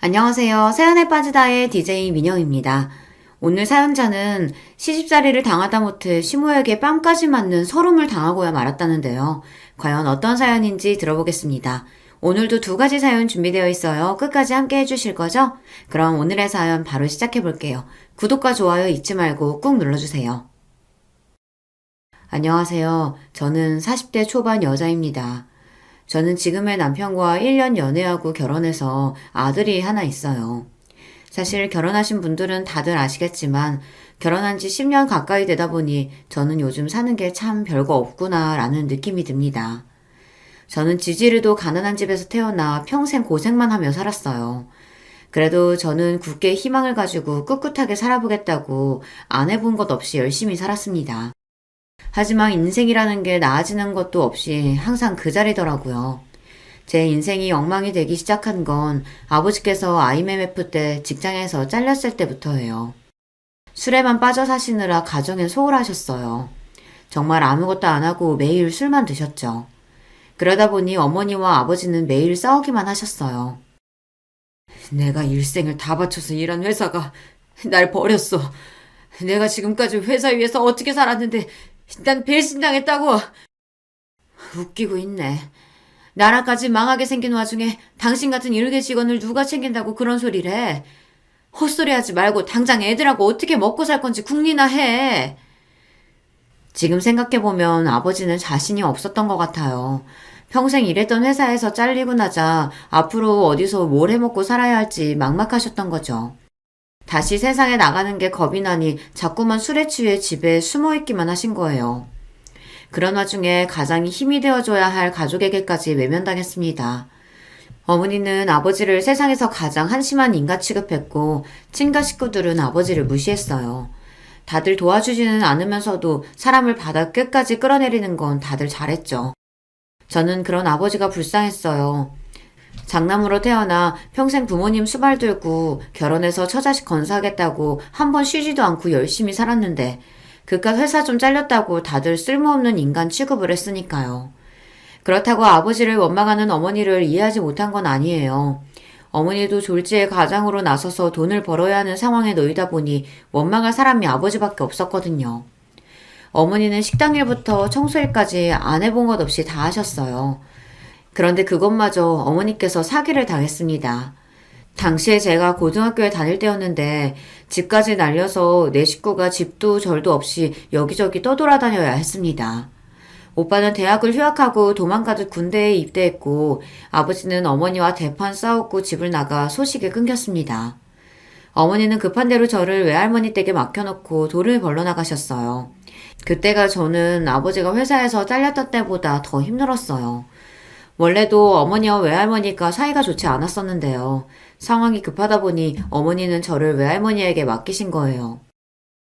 안녕하세요. 사연에 빠지다의 DJ 민영입니다. 오늘 사연자는 시집살이를 당하다 못해 시모에게 뺨까지 맞는 서름을 당하고야 말았다는데요. 과연 어떤 사연인지 들어보겠습니다. 오늘도 두 가지 사연 준비되어 있어요. 끝까지 함께 해주실 거죠? 그럼 오늘의 사연 바로 시작해 볼게요. 구독과 좋아요 잊지 말고 꾹 눌러주세요. 안녕하세요. 저는 40대 초반 여자입니다. 저는 지금의 남편과 1년 연애하고 결혼해서 아들이 하나 있어요. 사실 결혼하신 분들은 다들 아시겠지만 결혼한 지 10년 가까이 되다 보니 저는 요즘 사는 게 참 별거 없구나 라는 느낌이 듭니다. 저는 지지리도 가난한 집에서 태어나 평생 고생만 하며 살았어요. 그래도 저는 굳게 희망을 가지고 꿋꿋하게 살아보겠다고 안 해본 것 없이 열심히 살았습니다. 하지만 인생이라는 게 나아지는 것도 없이 항상 그 자리더라고요. 제 인생이 엉망이 되기 시작한 건 아버지께서 IMF 때 직장에서 잘렸을 때부터예요. 술에만 빠져 사시느라 가정에 소홀하셨어요. 정말 아무것도 안 하고 매일 술만 드셨죠. 그러다 보니 어머니와 아버지는 매일 싸우기만 하셨어요. 내가 일생을 다 바쳐서 일한 회사가 날 버렸어. 내가 지금까지 회사 위에서 어떻게 살았는데 난 배신당했다고. 웃기고 있네. 나라까지 망하게 생긴 와중에 당신 같은 일개 직원을 누가 챙긴다고 그런 소리를 해. 헛소리하지 말고 당장 애들하고 어떻게 먹고 살 건지 궁리나 해. 지금 생각해보면 아버지는 자신이 없었던 것 같아요. 평생 일했던 회사에서 잘리고 나자 앞으로 어디서 뭘 해먹고 살아야 할지 막막하셨던 거죠. 다시 세상에 나가는 게 겁이 나니 자꾸만 술에 취해 집에 숨어있기만 하신 거예요. 그런 와중에 가장이 힘이 되어줘야 할 가족에게까지 외면당했습니다. 어머니는 아버지를 세상에서 가장 한심한 인간 취급했고 친가 식구들은 아버지를 무시했어요. 다들 도와주지는 않으면서도 사람을 바닥 끝까지 끌어내리는 건 다들 잘했죠. 저는 그런 아버지가 불쌍했어요. 장남으로 태어나 평생 부모님 수발 들고 결혼해서 처자식 건사하겠다고 한 번 쉬지도 않고 열심히 살았는데 그깟 회사 좀 잘렸다고 다들 쓸모없는 인간 취급을 했으니까요. 그렇다고 아버지를 원망하는 어머니를 이해하지 못한 건 아니에요. 어머니도 졸지에 가장으로 나서서 돈을 벌어야 하는 상황에 놓이다 보니 원망할 사람이 아버지밖에 없었거든요. 어머니는 식당일부터 청소일까지 안 해본 것 없이 다 하셨어요. 그런데 그것마저 어머니께서 사기를 당했습니다. 당시에 제가 고등학교에 다닐 때였는데 집까지 날려서 내 식구가 집도 절도 없이 여기저기 떠돌아다녀야 했습니다. 오빠는 대학을 휴학하고 도망가듯 군대에 입대했고 아버지는 어머니와 대판 싸웠고 집을 나가 소식이 끊겼습니다. 어머니는 급한 대로 저를 외할머니 댁에 맡겨놓고 돈을 벌러 나가셨어요. 그때가 저는 아버지가 회사에서 잘렸던 때보다 더 힘들었어요. 원래도 어머니와 외할머니가 사이가 좋지 않았었는데요. 상황이 급하다 보니 어머니는 저를 외할머니에게 맡기신 거예요.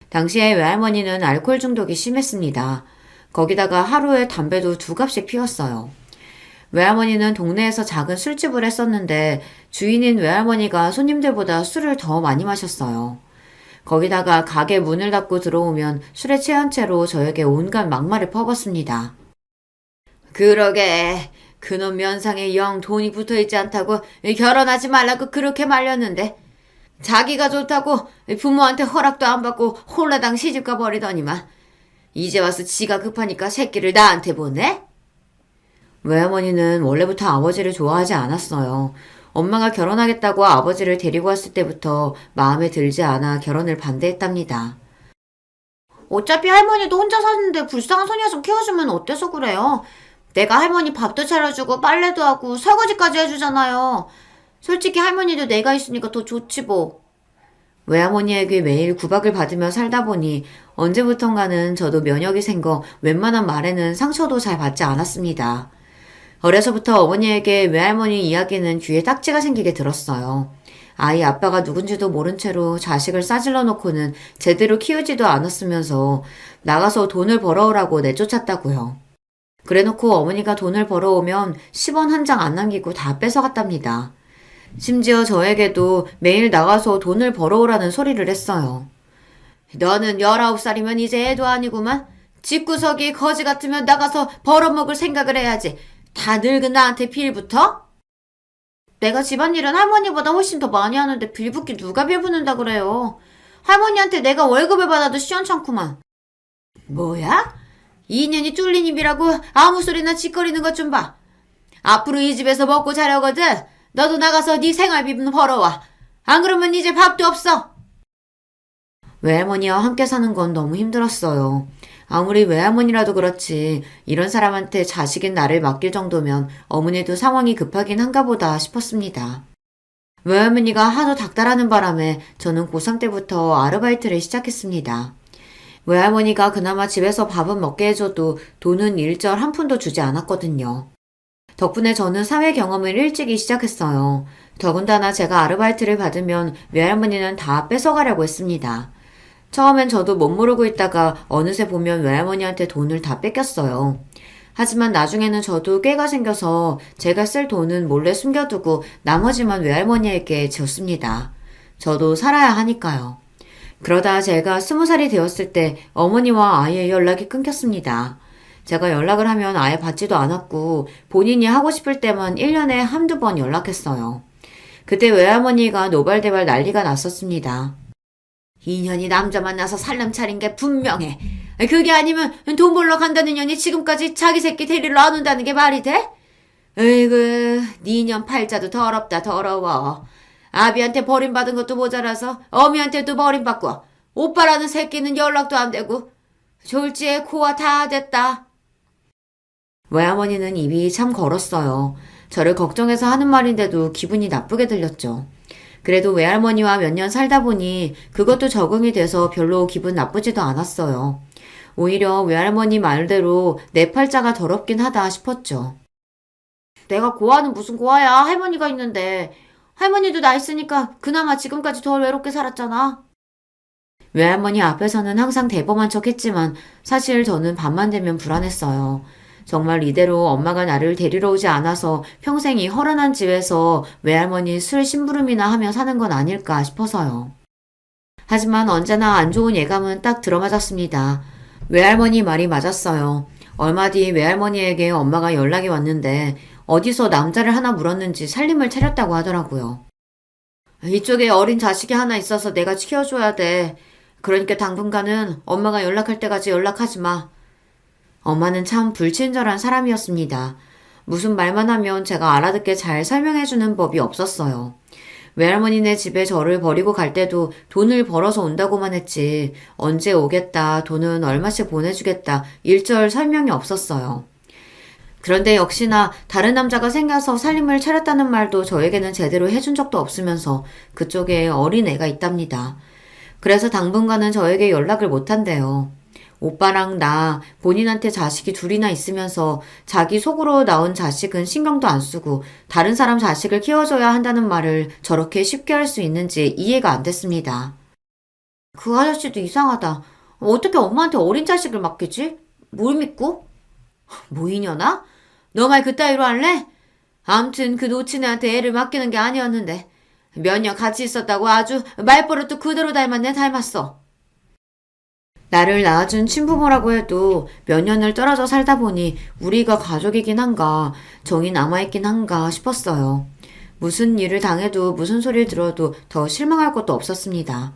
당시에 외할머니는 알코올 중독이 심했습니다. 거기다가 하루에 담배도 2갑씩 피웠어요. 외할머니는 동네에서 작은 술집을 했었는데 주인인 외할머니가 손님들보다 술을 더 많이 마셨어요. 거기다가 가게 문을 닫고 들어오면 술에 취한 채로 저에게 온갖 막말을 퍼붓습니다. 그러게 그놈 면상에 영 돈이 붙어있지 않다고 결혼하지 말라고 그렇게 말렸는데 자기가 좋다고 부모한테 허락도 안 받고 홀라당 시집가 버리더니만 이제 와서 지가 급하니까 새끼를 나한테 보내? 외할머니는 원래부터 아버지를 좋아하지 않았어요. 엄마가 결혼하겠다고 아버지를 데리고 왔을 때부터 마음에 들지 않아 결혼을 반대했답니다. 어차피 할머니도 혼자 사는데 불쌍한 소녀 좀 키워주면 어때서 그래요? 내가 할머니 밥도 차려주고 빨래도 하고 설거지까지 해주잖아요. 솔직히 할머니도 내가 있으니까 더 좋지 뭐. 외할머니에게 매일 구박을 받으며 살다 보니 언제부턴가는 저도 면역이 생겨 웬만한 말에는 상처도 잘 받지 않았습니다. 어려서부터 어머니에게 외할머니 이야기는 귀에 딱지가 생기게 들었어요. 아이 아빠가 누군지도 모른 채로 자식을 싸질러 놓고는 제대로 키우지도 않았으면서 나가서 돈을 벌어오라고 내쫓았다고요. 그래놓고 어머니가 돈을 벌어오면 10원 한 장 안 남기고 다 뺏어갔답니다. 심지어 저에게도 매일 나가서 돈을 벌어오라는 소리를 했어요. 너는 19살이면 이제 애도 아니구만. 집구석이 거지 같으면 나가서 벌어먹을 생각을 해야지. 다 늙은 나한테 빌붙어? 내가 집안일은 할머니보다 훨씬 더 많이 하는데 빌붙기 누가 빌붙는다 그래요. 할머니한테 내가 월급을 받아도 시원찮구만. 뭐야? 2년이 뚫린 입이라고 아무 소리나 짓거리는 것 좀 봐. 앞으로 이 집에서 먹고 자려거든. 너도 나가서 네 생활비 벌어와. 안 그러면 이제 밥도 없어. 외할머니와 함께 사는 건 너무 힘들었어요. 아무리 외할머니라도 그렇지 이런 사람한테 자식인 나를 맡길 정도면 어머니도 상황이 급하긴 한가 보다 싶었습니다. 외할머니가 하도 닥달하는 바람에 저는 고3 때부터 아르바이트를 시작했습니다. 외할머니가 그나마 집에서 밥은 먹게 해줘도 돈은 일절 한 푼도 주지 않았거든요. 덕분에 저는 사회 경험을 일찍이 시작했어요. 더군다나 제가 아르바이트를 받으면 외할머니는 다 뺏어가려고 했습니다. 처음엔 저도 못 모르고 있다가 어느새 보면 외할머니한테 돈을 다 뺏겼어요. 하지만 나중에는 저도 꾀가 생겨서 제가 쓸 돈은 몰래 숨겨두고 나머지만 외할머니에게 줬습니다. 저도 살아야 하니까요. 그러다 제가 20살이 되었을 때 어머니와 아예 연락이 끊겼습니다. 제가 연락을 하면 아예 받지도 않았고 본인이 하고 싶을 때만 1년에 한두 번 연락했어요. 그때 외할머니가 노발대발 난리가 났었습니다. 2년이 남자 만나서 살림 차린 게 분명해. 그게 아니면 돈 벌러 간다는 년이 지금까지 자기 새끼 데리러 안 온다는 게 말이 돼? 으이구, 니년 팔자도 더럽다 더러워. 아비한테 버림받은 것도 모자라서 어미한테도 버림받고 오빠라는 새끼는 연락도 안 되고 졸지에 코와 다 됐다. 외할머니는 입이 참 걸었어요. 저를 걱정해서 하는 말인데도 기분이 나쁘게 들렸죠. 그래도 외할머니와 몇 년 살다 보니 그것도 적응이 돼서 별로 기분 나쁘지도 않았어요. 오히려 외할머니 말대로 내 팔자가 더럽긴 하다 싶었죠. 내가 고아는 무슨 고아야. 할머니가 있는데. 할머니도 나 있으니까 그나마 지금까지 덜 외롭게 살았잖아. 외할머니 앞에서는 항상 대범한 척 했지만 사실 저는 밤만 되면 불안했어요. 정말 이대로 엄마가 나를 데리러 오지 않아서 평생 이 허름한 집에서 외할머니 술 심부름이나 하며 사는 건 아닐까 싶어서요. 하지만 언제나 안 좋은 예감은 딱 들어맞았습니다. 외할머니 말이 맞았어요. 얼마 뒤 외할머니에게 엄마가 연락이 왔는데 어디서 남자를 하나 물었는지 살림을 차렸다고 하더라고요. 이쪽에 어린 자식이 하나 있어서 내가 키워줘야 돼. 그러니까 당분간은 엄마가 연락할 때까지 연락하지 마. 엄마는 참 불친절한 사람이었습니다. 무슨 말만 하면 제가 알아듣게 잘 설명해주는 법이 없었어요. 외할머니네 집에 저를 버리고 갈 때도 돈을 벌어서 온다고만 했지 언제 오겠다, 돈은 얼마씩 보내주겠다 일절 설명이 없었어요. 그런데 역시나 다른 남자가 생겨서 살림을 차렸다는 말도 저에게는 제대로 해준 적도 없으면서 그쪽에 어린 애가 있답니다. 그래서 당분간은 저에게 연락을 못한대요. 오빠랑 나 본인한테 자식이 둘이나 있으면서 자기 속으로 나온 자식은 신경도 안 쓰고 다른 사람 자식을 키워줘야 한다는 말을 저렇게 쉽게 할 수 있는지 이해가 안 됐습니다. 그 아저씨도 이상하다. 어떻게 엄마한테 어린 자식을 맡기지? 뭘 믿고? 뭐 이년아? 너 말 그따위로 할래? 암튼 그 놓친 애한테 애를 맡기는 게 아니었는데 몇 년 같이 있었다고 아주 말버릇도 그대로 닮았어. 나를 낳아준 친부모라고 해도 몇 년을 떨어져 살다 보니 우리가 가족이긴 한가, 정이 남아있긴 한가 싶었어요. 무슨 일을 당해도 무슨 소리를 들어도 더 실망할 것도 없었습니다.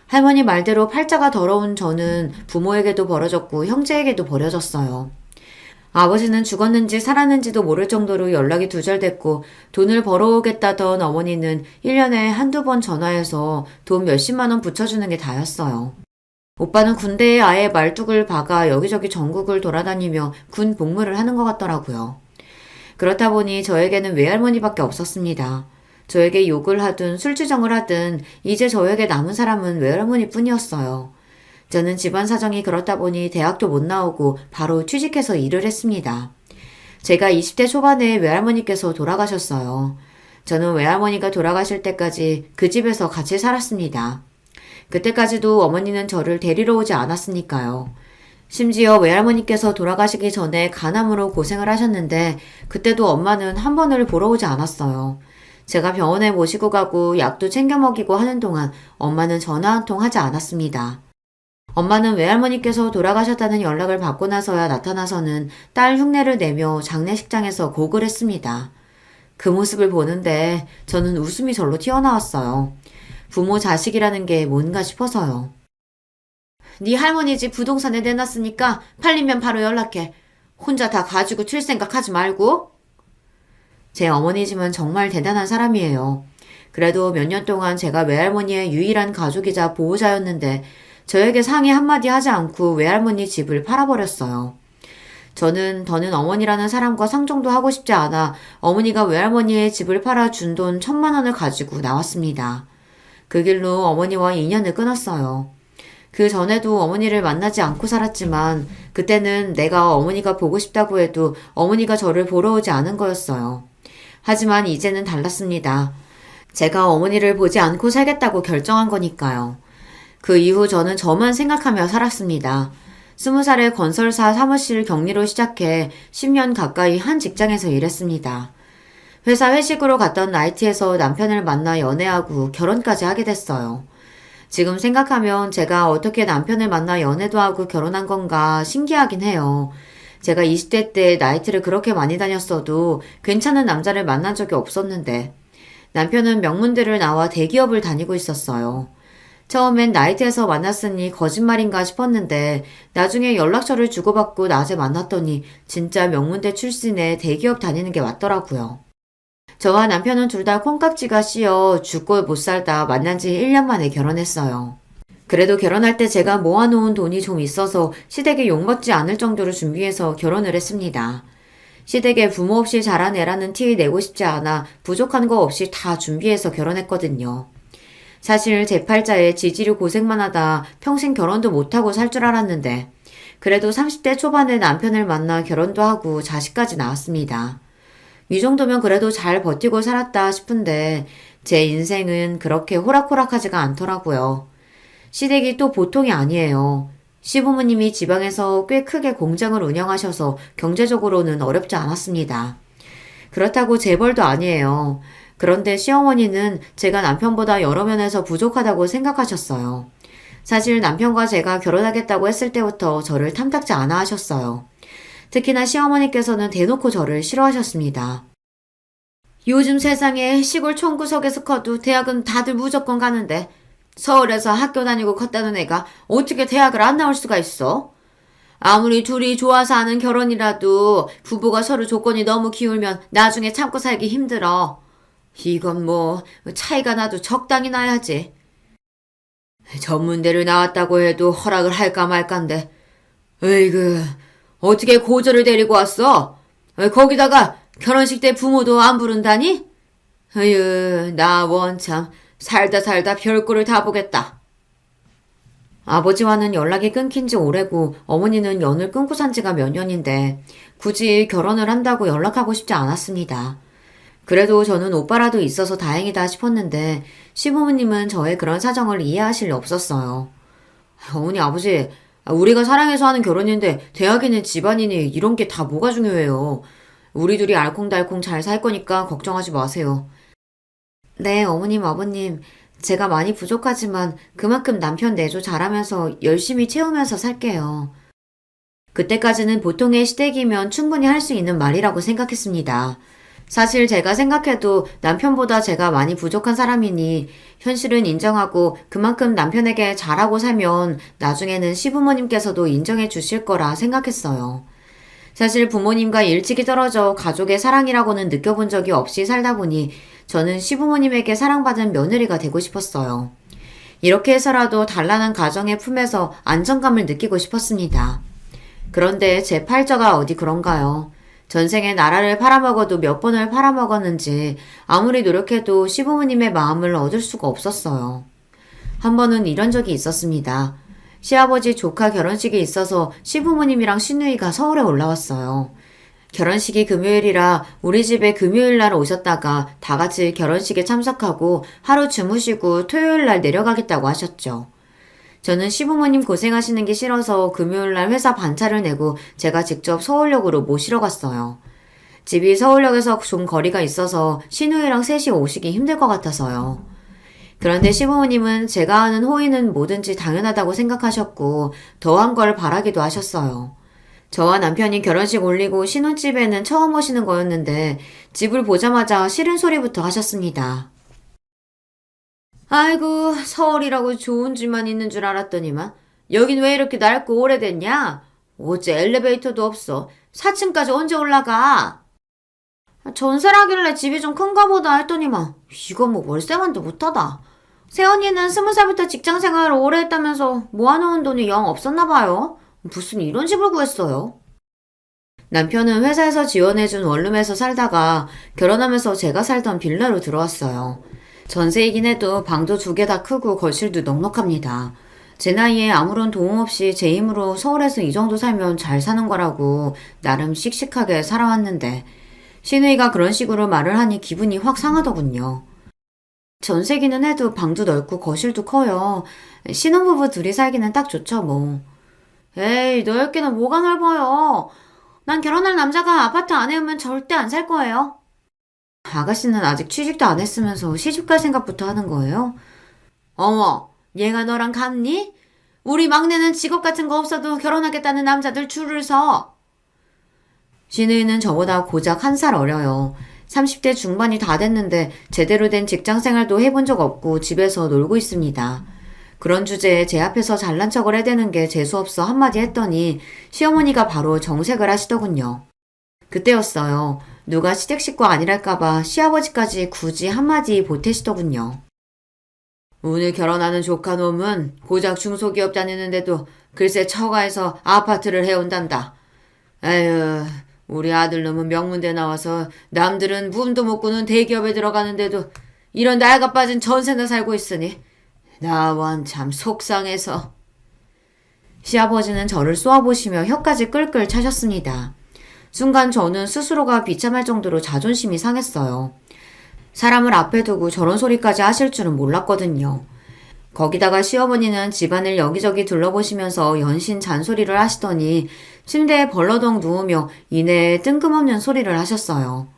할머니 말대로 팔자가 더러운 저는 부모에게도 버려졌고 형제에게도 버려졌어요. 아버지는 죽었는지 살았는지도 모를 정도로 연락이 두절됐고 돈을 벌어오겠다던 어머니는 1년에 한두 번 전화해서 돈 몇십만 원 붙여주는 게 다였어요. 오빠는 군대에 아예 말뚝을 박아 여기저기 전국을 돌아다니며 군 복무를 하는 것 같더라고요. 그렇다 보니 저에게는 외할머니밖에 없었습니다. 저에게 욕을 하든 술주정을 하든 이제 저에게 남은 사람은 외할머니뿐이었어요. 저는 집안 사정이 그렇다 보니 대학도 못 나오고 바로 취직해서 일을 했습니다. 제가 20대 초반에 외할머니께서 돌아가셨어요. 저는 외할머니가 돌아가실 때까지 그 집에서 같이 살았습니다. 그때까지도 어머니는 저를 데리러 오지 않았으니까요. 심지어 외할머니께서 돌아가시기 전에 간암으로 고생을 하셨는데 그때도 엄마는 한 번을 보러 오지 않았어요. 제가 병원에 모시고 가고 약도 챙겨 먹이고 하는 동안 엄마는 전화 한 통 하지 않았습니다. 엄마는 외할머니께서 돌아가셨다는 연락을 받고 나서야 나타나서는 딸 흉내를 내며 장례식장에서 곡을 했습니다. 그 모습을 보는데 저는 웃음이 절로 튀어나왔어요. 부모 자식이라는 게 뭔가 싶어서요. 네 할머니 집 부동산에 내놨으니까 팔리면 바로 연락해. 혼자 다 가지고 튈 생각하지 말고. 제 어머니 집은 정말 대단한 사람이에요. 그래도 몇 년 동안 제가 외할머니의 유일한 가족이자 보호자였는데 저에게 상의 한마디 하지 않고 외할머니 집을 팔아버렸어요. 저는 더는 어머니라는 사람과 상종도 하고 싶지 않아 어머니가 외할머니의 집을 팔아 준 돈 1,000만 원을 가지고 나왔습니다. 그 길로 어머니와 인연을 끊었어요. 그 전에도 어머니를 만나지 않고 살았지만 그때는 내가 어머니가 보고 싶다고 해도 어머니가 저를 보러 오지 않은 거였어요. 하지만 이제는 달랐습니다. 제가 어머니를 보지 않고 살겠다고 결정한 거니까요. 그 이후 저는 저만 생각하며 살았습니다. 20살에 건설사 사무실 격리로 시작해 10년 가까이 한 직장에서 일했습니다. 회사 회식으로 갔던 나이트에서 남편을 만나 연애하고 결혼까지 하게 됐어요. 지금 생각하면 제가 어떻게 남편을 만나 연애도 하고 결혼한 건가 신기하긴 해요. 제가 20대 때 나이트를 그렇게 많이 다녔어도 괜찮은 남자를 만난 적이 없었는데 남편은 명문대를 나와 대기업을 다니고 있었어요. 처음엔 나이트에서 만났으니 거짓말인가 싶었는데 나중에 연락처를 주고받고 낮에 만났더니 진짜 명문대 출신의 대기업 다니는 게 맞더라고요. 저와 남편은 둘 다 콩깍지가 씌어 죽고 못 살다 만난 지 1년 만에 결혼했어요. 그래도 결혼할 때 제가 모아놓은 돈이 좀 있어서 시댁에 욕먹지 않을 정도로 준비해서 결혼을 했습니다. 시댁에 부모 없이 자란 애라는 티 내고 싶지 않아 부족한 거 없이 다 준비해서 결혼했거든요. 사실 제 팔자에 지지로 고생만 하다 평생 결혼도 못하고 살 줄 알았는데 그래도 30대 초반에 남편을 만나 결혼도 하고 자식까지 낳았습니다. 이 정도면 그래도 잘 버티고 살았다 싶은데 제 인생은 그렇게 호락호락하지가 않더라고요. 시댁이 또 보통이 아니에요. 시부모님이 지방에서 꽤 크게 공장을 운영하셔서 경제적으로는 어렵지 않았습니다. 그렇다고 재벌도 아니에요. 그런데 시어머니는 제가 남편보다 여러 면에서 부족하다고 생각하셨어요. 사실 남편과 제가 결혼하겠다고 했을 때부터 저를 탐탁지 않아 하셨어요. 특히나 시어머니께서는 대놓고 저를 싫어하셨습니다. 요즘 세상에 시골 총구석에서 커도 대학은 다들 무조건 가는데 서울에서 학교 다니고 컸다는 애가 어떻게 대학을 안 나올 수가 있어? 아무리 둘이 좋아서 하는 결혼이라도 부부가 서로 조건이 너무 기울면 나중에 참고 살기 힘들어. 이건 뭐 차이가 나도 적당히 나야지. 전문대를 나왔다고 해도 허락을 할까 말까인데 에이그 어떻게 고조를 데리고 왔어? 거기다가 결혼식 때 부모도 안 부른다니? 에휴 나 원참 살다 살다 별꼴을 다 보겠다. 아버지와는 연락이 끊긴 지 오래고 어머니는 연을 끊고 산 지가 몇 년인데 굳이 결혼을 한다고 연락하고 싶지 않았습니다. 그래도 저는 오빠라도 있어서 다행이다 싶었는데 시부모님은 저의 그런 사정을 이해하실 리 없었어요. 어머니 아버지 우리가 사랑해서 하는 결혼인데 대학이니 집안이니 이런 게 다 뭐가 중요해요. 우리 둘이 알콩달콩 잘 살 거니까 걱정하지 마세요. 네 어머님 아버님 제가 많이 부족하지만 그만큼 남편 내조 잘하면서 열심히 채우면서 살게요. 그때까지는 보통의 시댁이면 충분히 할 수 있는 말이라고 생각했습니다. 사실 제가 생각해도 남편보다 제가 많이 부족한 사람이니 현실은 인정하고 그만큼 남편에게 잘하고 살면 나중에는 시부모님께서도 인정해 주실 거라 생각했어요. 사실 부모님과 일찍이 떨어져 가족의 사랑이라고는 느껴본 적이 없이 살다 보니 저는 시부모님에게 사랑받은 며느리가 되고 싶었어요. 이렇게 해서라도 단란한 가정의 품에서 안정감을 느끼고 싶었습니다. 그런데 제 팔자가 어디 그런가요? 전생에 나라를 팔아먹어도 몇 번을 팔아먹었는지 아무리 노력해도 시부모님의 마음을 얻을 수가 없었어요. 한 번은 이런 적이 있었습니다. 시아버지 조카 결혼식이 있어서 시부모님이랑 시누이가 서울에 올라왔어요. 결혼식이 금요일이라 우리 집에 금요일날 오셨다가 다 같이 결혼식에 참석하고 하루 주무시고 토요일날 내려가겠다고 하셨죠. 저는 시부모님 고생하시는 게 싫어서 금요일날 회사 반차를 내고 제가 직접 서울역으로 모시러 갔어요. 집이 서울역에서 좀 거리가 있어서 시누이랑 셋이 오시기 힘들 것 같아서요. 그런데 시부모님은 제가 하는 호의는 뭐든지 당연하다고 생각하셨고 더한 걸 바라기도 하셨어요. 저와 남편이 결혼식 올리고 신혼집에는 처음 오시는 거였는데 집을 보자마자 싫은 소리부터 하셨습니다. 아이고, 서울이라고 좋은 집만 있는 줄 알았더니만 여긴 왜 이렇게 낡고 오래됐냐? 어째 엘리베이터도 없어. 4층까지 언제 올라가? 전세라길래 집이 좀 큰가 보다 했더니만 이건 뭐 월세만도 못하다. 새언니는 20살부터 직장생활을 오래 했다면서 모아놓은 돈이 영 없었나 봐요. 무슨 이런 집을 구했어요? 남편은 회사에서 지원해준 원룸에서 살다가 결혼하면서 제가 살던 빌라로 들어왔어요. 전세이긴 해도 방도 2개 다 크고 거실도 넉넉합니다. 제 나이에 아무런 도움 없이 제 힘으로 서울에서 이 정도 살면 잘 사는 거라고 나름 씩씩하게 살아왔는데 시누이가 그런 식으로 말을 하니 기분이 확 상하더군요. 전세기는 해도 방도 넓고 거실도 커요. 신혼부부 둘이 살기는 딱 좋죠 뭐. 에이, 넓기는 뭐가 넓어요. 난 결혼할 남자가 아파트 안에 오면 절대 안 살 거예요. 아가씨는 아직 취직도 안 했으면서 시집갈 생각부터 하는 거예요? 어머, 얘가 너랑 같니? 우리 막내는 직업 같은 거 없어도 결혼하겠다는 남자들 줄을 서. 시누이는 저보다 고작 1살 어려요. 30대 중반이 다 됐는데 제대로 된 직장 생활도 해본 적 없고 집에서 놀고 있습니다. 그런 주제에 제 앞에서 잘난 척을 해대는 게 재수없어 한마디 했더니 시어머니가 바로 정색을 하시더군요. 그때였어요. 누가 시댁 식구 아니랄까봐 시아버지까지 굳이 한마디 보태시더군요. 오늘 결혼하는 조카놈은 고작 중소기업 다니는데도 글쎄 처가에서 아파트를 해온단다. 에휴, 우리 아들놈은 명문대 나와서 남들은 꿈도 못 꾸는 대기업에 들어가는데도 이런 나이가 빠진 전세나 살고 있으니 나완 참 속상해서. 시아버지는 저를 쏘아보시며 혀까지 끌끌 차셨습니다. 순간 저는 스스로가 비참할 정도로 자존심이 상했어요. 사람을 앞에 두고 저런 소리까지 하실 줄은 몰랐거든요. 거기다가 시어머니는 집안을 여기저기 둘러보시면서 연신 잔소리를 하시더니 침대에 벌러덩 누우며 이내에 뜬금없는 소리를 하셨어요.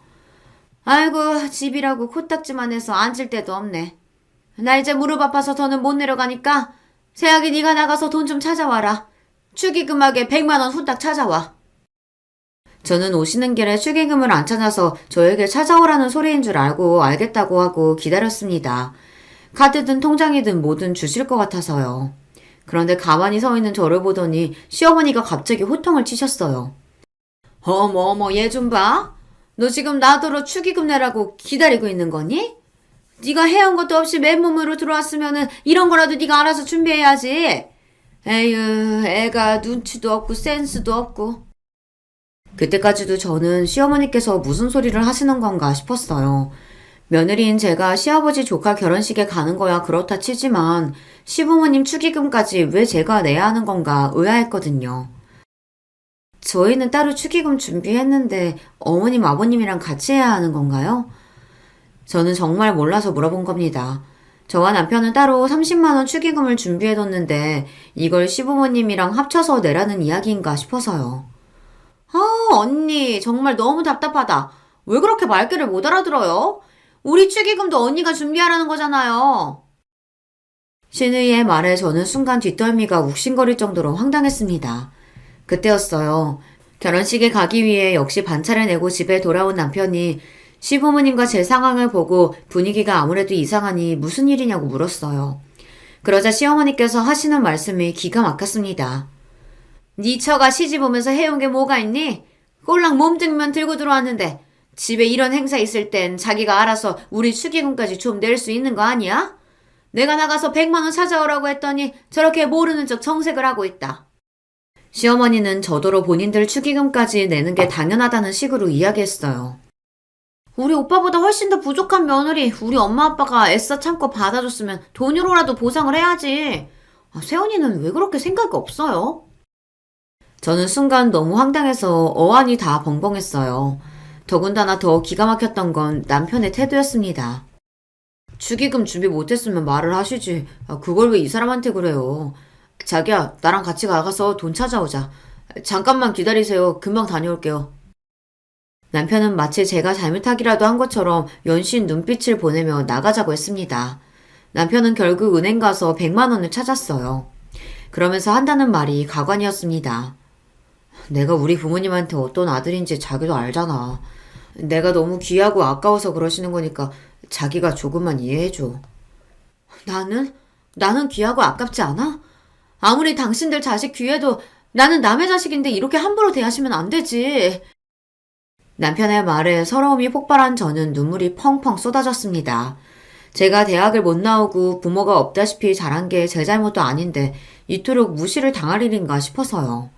아이고, 집이라고 코딱지만 해서 앉을 데도 없네. 나 이제 무릎 아파서 더는 못 내려가니까 새아기 네가 나가서 돈 좀 찾아와라. 축의금하게 100만 원 후딱 찾아와. 저는 오시는 길에 축의금을 안 찾아서 저에게 찾아오라는 소리인 줄 알고 알겠다고 하고 기다렸습니다. 카드든 통장이든 뭐든 주실 것 같아서요. 그런데 가만히 서 있는 저를 보더니 시어머니가 갑자기 호통을 치셨어요. 어머 얘 좀 봐. 너 지금 나더러 축의금 내라고 기다리고 있는 거니? 네가 해온 것도 없이 맨몸으로 들어왔으면은 이런 거라도 네가 알아서 준비해야지. 에휴, 애가 눈치도 없고 센스도 없고. 그때까지도 저는 시어머니께서 무슨 소리를 하시는 건가 싶었어요. 며느리인 제가 시아버지 조카 결혼식에 가는 거야 그렇다 치지만 시부모님 축의금까지 왜 제가 내야 하는 건가 의아했거든요. 저희는 따로 축의금 준비했는데 어머님 아버님이랑 같이 해야 하는 건가요? 저는 정말 몰라서 물어본 겁니다. 저와 남편은 따로 30만 원 축의금을 준비해뒀는데 이걸 시부모님이랑 합쳐서 내라는 이야기인가 싶어서요. 언니 정말 너무 답답하다. 왜 그렇게 말귀를 못 알아들어요? 우리 축의금도 언니가 준비하라는 거잖아요. 시누이의 말에 저는 순간 뒷덜미가 욱신거릴 정도로 황당했습니다. 그때였어요. 결혼식에 가기 위해 역시 반차를 내고 집에 돌아온 남편이 시부모님과 제 상황을 보고 분위기가 아무래도 이상하니 무슨 일이냐고 물었어요. 그러자 시어머니께서 하시는 말씀이 기가 막혔습니다. 네 처가 시집 오면서 해온 게 뭐가 있니? 꼴랑 몸뚱이만 들고 들어왔는데 집에 이런 행사 있을 땐 자기가 알아서 우리 축의금까지 좀 낼 수 있는 거 아니야? 내가 나가서 100만 원 찾아오라고 했더니 저렇게 모르는 척 정색을 하고 있다. 시어머니는 저더러 본인들 축의금까지 내는 게 당연하다는 식으로 이야기했어요. 우리 오빠보다 훨씬 더 부족한 며느리 우리 엄마 아빠가 애써 참고 받아줬으면 돈으로라도 보상을 해야지. 세연이는 왜 그렇게 생각이 없어요? 저는 순간 너무 황당해서 어안이 다 벙벙했어요. 더군다나 더 기가 막혔던 건 남편의 태도였습니다. 축의금 준비 못했으면 말을 하시지. 그걸 왜 이 사람한테 그래요. 자기야, 나랑 같이 나가서 돈 찾아오자. 잠깐만 기다리세요. 금방 다녀올게요. 남편은 마치 제가 잘못하기라도 한 것처럼 연신 눈빛을 보내며 나가자고 했습니다. 남편은 결국 은행 가서 100만 원을 찾았어요. 그러면서 한다는 말이 가관이었습니다. 내가 우리 부모님한테 어떤 아들인지 자기도 알잖아. 내가 너무 귀하고 아까워서 그러시는 거니까 자기가 조금만 이해해줘. 나는? 나는 귀하고 아깝지 않아? 아무리 당신들 자식 귀해도 나는 남의 자식인데 이렇게 함부로 대하시면 안 되지. 남편의 말에 서러움이 폭발한 저는 눈물이 펑펑 쏟아졌습니다. 제가 대학을 못 나오고 부모가 없다시피 자란 게 제 잘못도 아닌데 이토록 무시를 당할 일인가 싶어서요.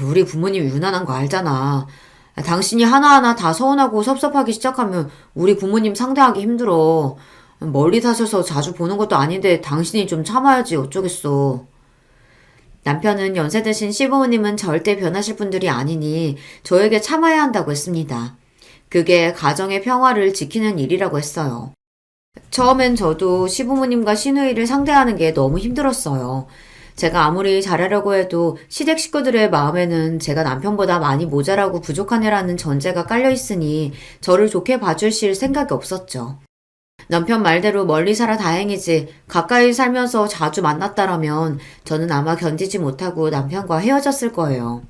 우리 부모님 유난한 거 알잖아. 당신이 하나하나 다 서운하고 섭섭하기 시작하면 우리 부모님 상대하기 힘들어. 멀리 사셔서 자주 보는 것도 아닌데 당신이 좀 참아야지 어쩌겠어. 남편은 연세 드신 시부모님은 절대 변하실 분들이 아니니 저에게 참아야 한다고 했습니다. 그게 가정의 평화를 지키는 일이라고 했어요. 처음엔 저도 시부모님과 시누이를 상대하는 게 너무 힘들었어요. 제가 아무리 잘하려고 해도 시댁 식구들의 마음에는 제가 남편보다 많이 모자라고 부족한 애라는 전제가 깔려 있으니 저를 좋게 봐주실 생각이 없었죠. 남편 말대로 멀리 살아 다행이지 가까이 살면서 자주 만났다라면 저는 아마 견디지 못하고 남편과 헤어졌을 거예요.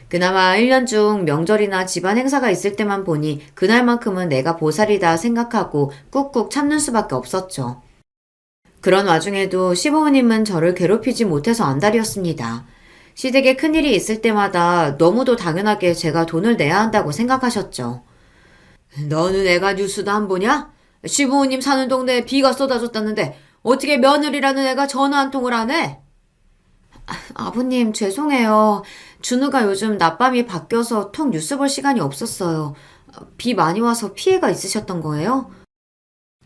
그나마 1년 중 명절이나 집안 행사가 있을 때만 보니 그날만큼은 내가 보살이다 생각하고 꾹꾹 참는 수밖에 없었죠. 그런 와중에도 시부모님은 저를 괴롭히지 못해서 안달이었습니다. 시댁에 큰일이 있을 때마다 너무도 당연하게 제가 돈을 내야 한다고 생각하셨죠. 너는 애가 뉴스도 안 보냐? 시부모님 사는 동네에 비가 쏟아졌다는데 어떻게 며느리라는 애가 전화 한 통을 안 해? 아버님 죄송해요. 준우가 요즘 낮밤이 바뀌어서 통 뉴스 볼 시간이 없었어요. 비 많이 와서 피해가 있으셨던 거예요?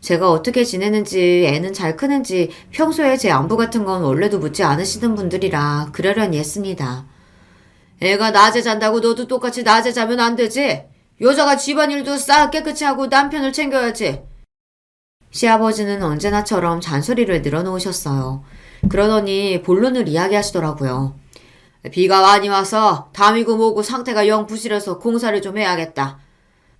제가 어떻게 지내는지 애는 잘 크는지 평소에 제 안부 같은 건 원래도 묻지 않으시던 분들이라 그러려니 했습니다. 애가 낮에 잔다고 너도 똑같이 낮에 자면 안 되지? 여자가 집안일도 싹 깨끗이 하고 남편을 챙겨야지. 시아버지는 언제나처럼 잔소리를 늘어놓으셨어요. 그러더니 본론을 이야기하시더라고요. 비가 많이 와서 담이고 뭐고 상태가 영 부실해서 공사를 좀 해야겠다.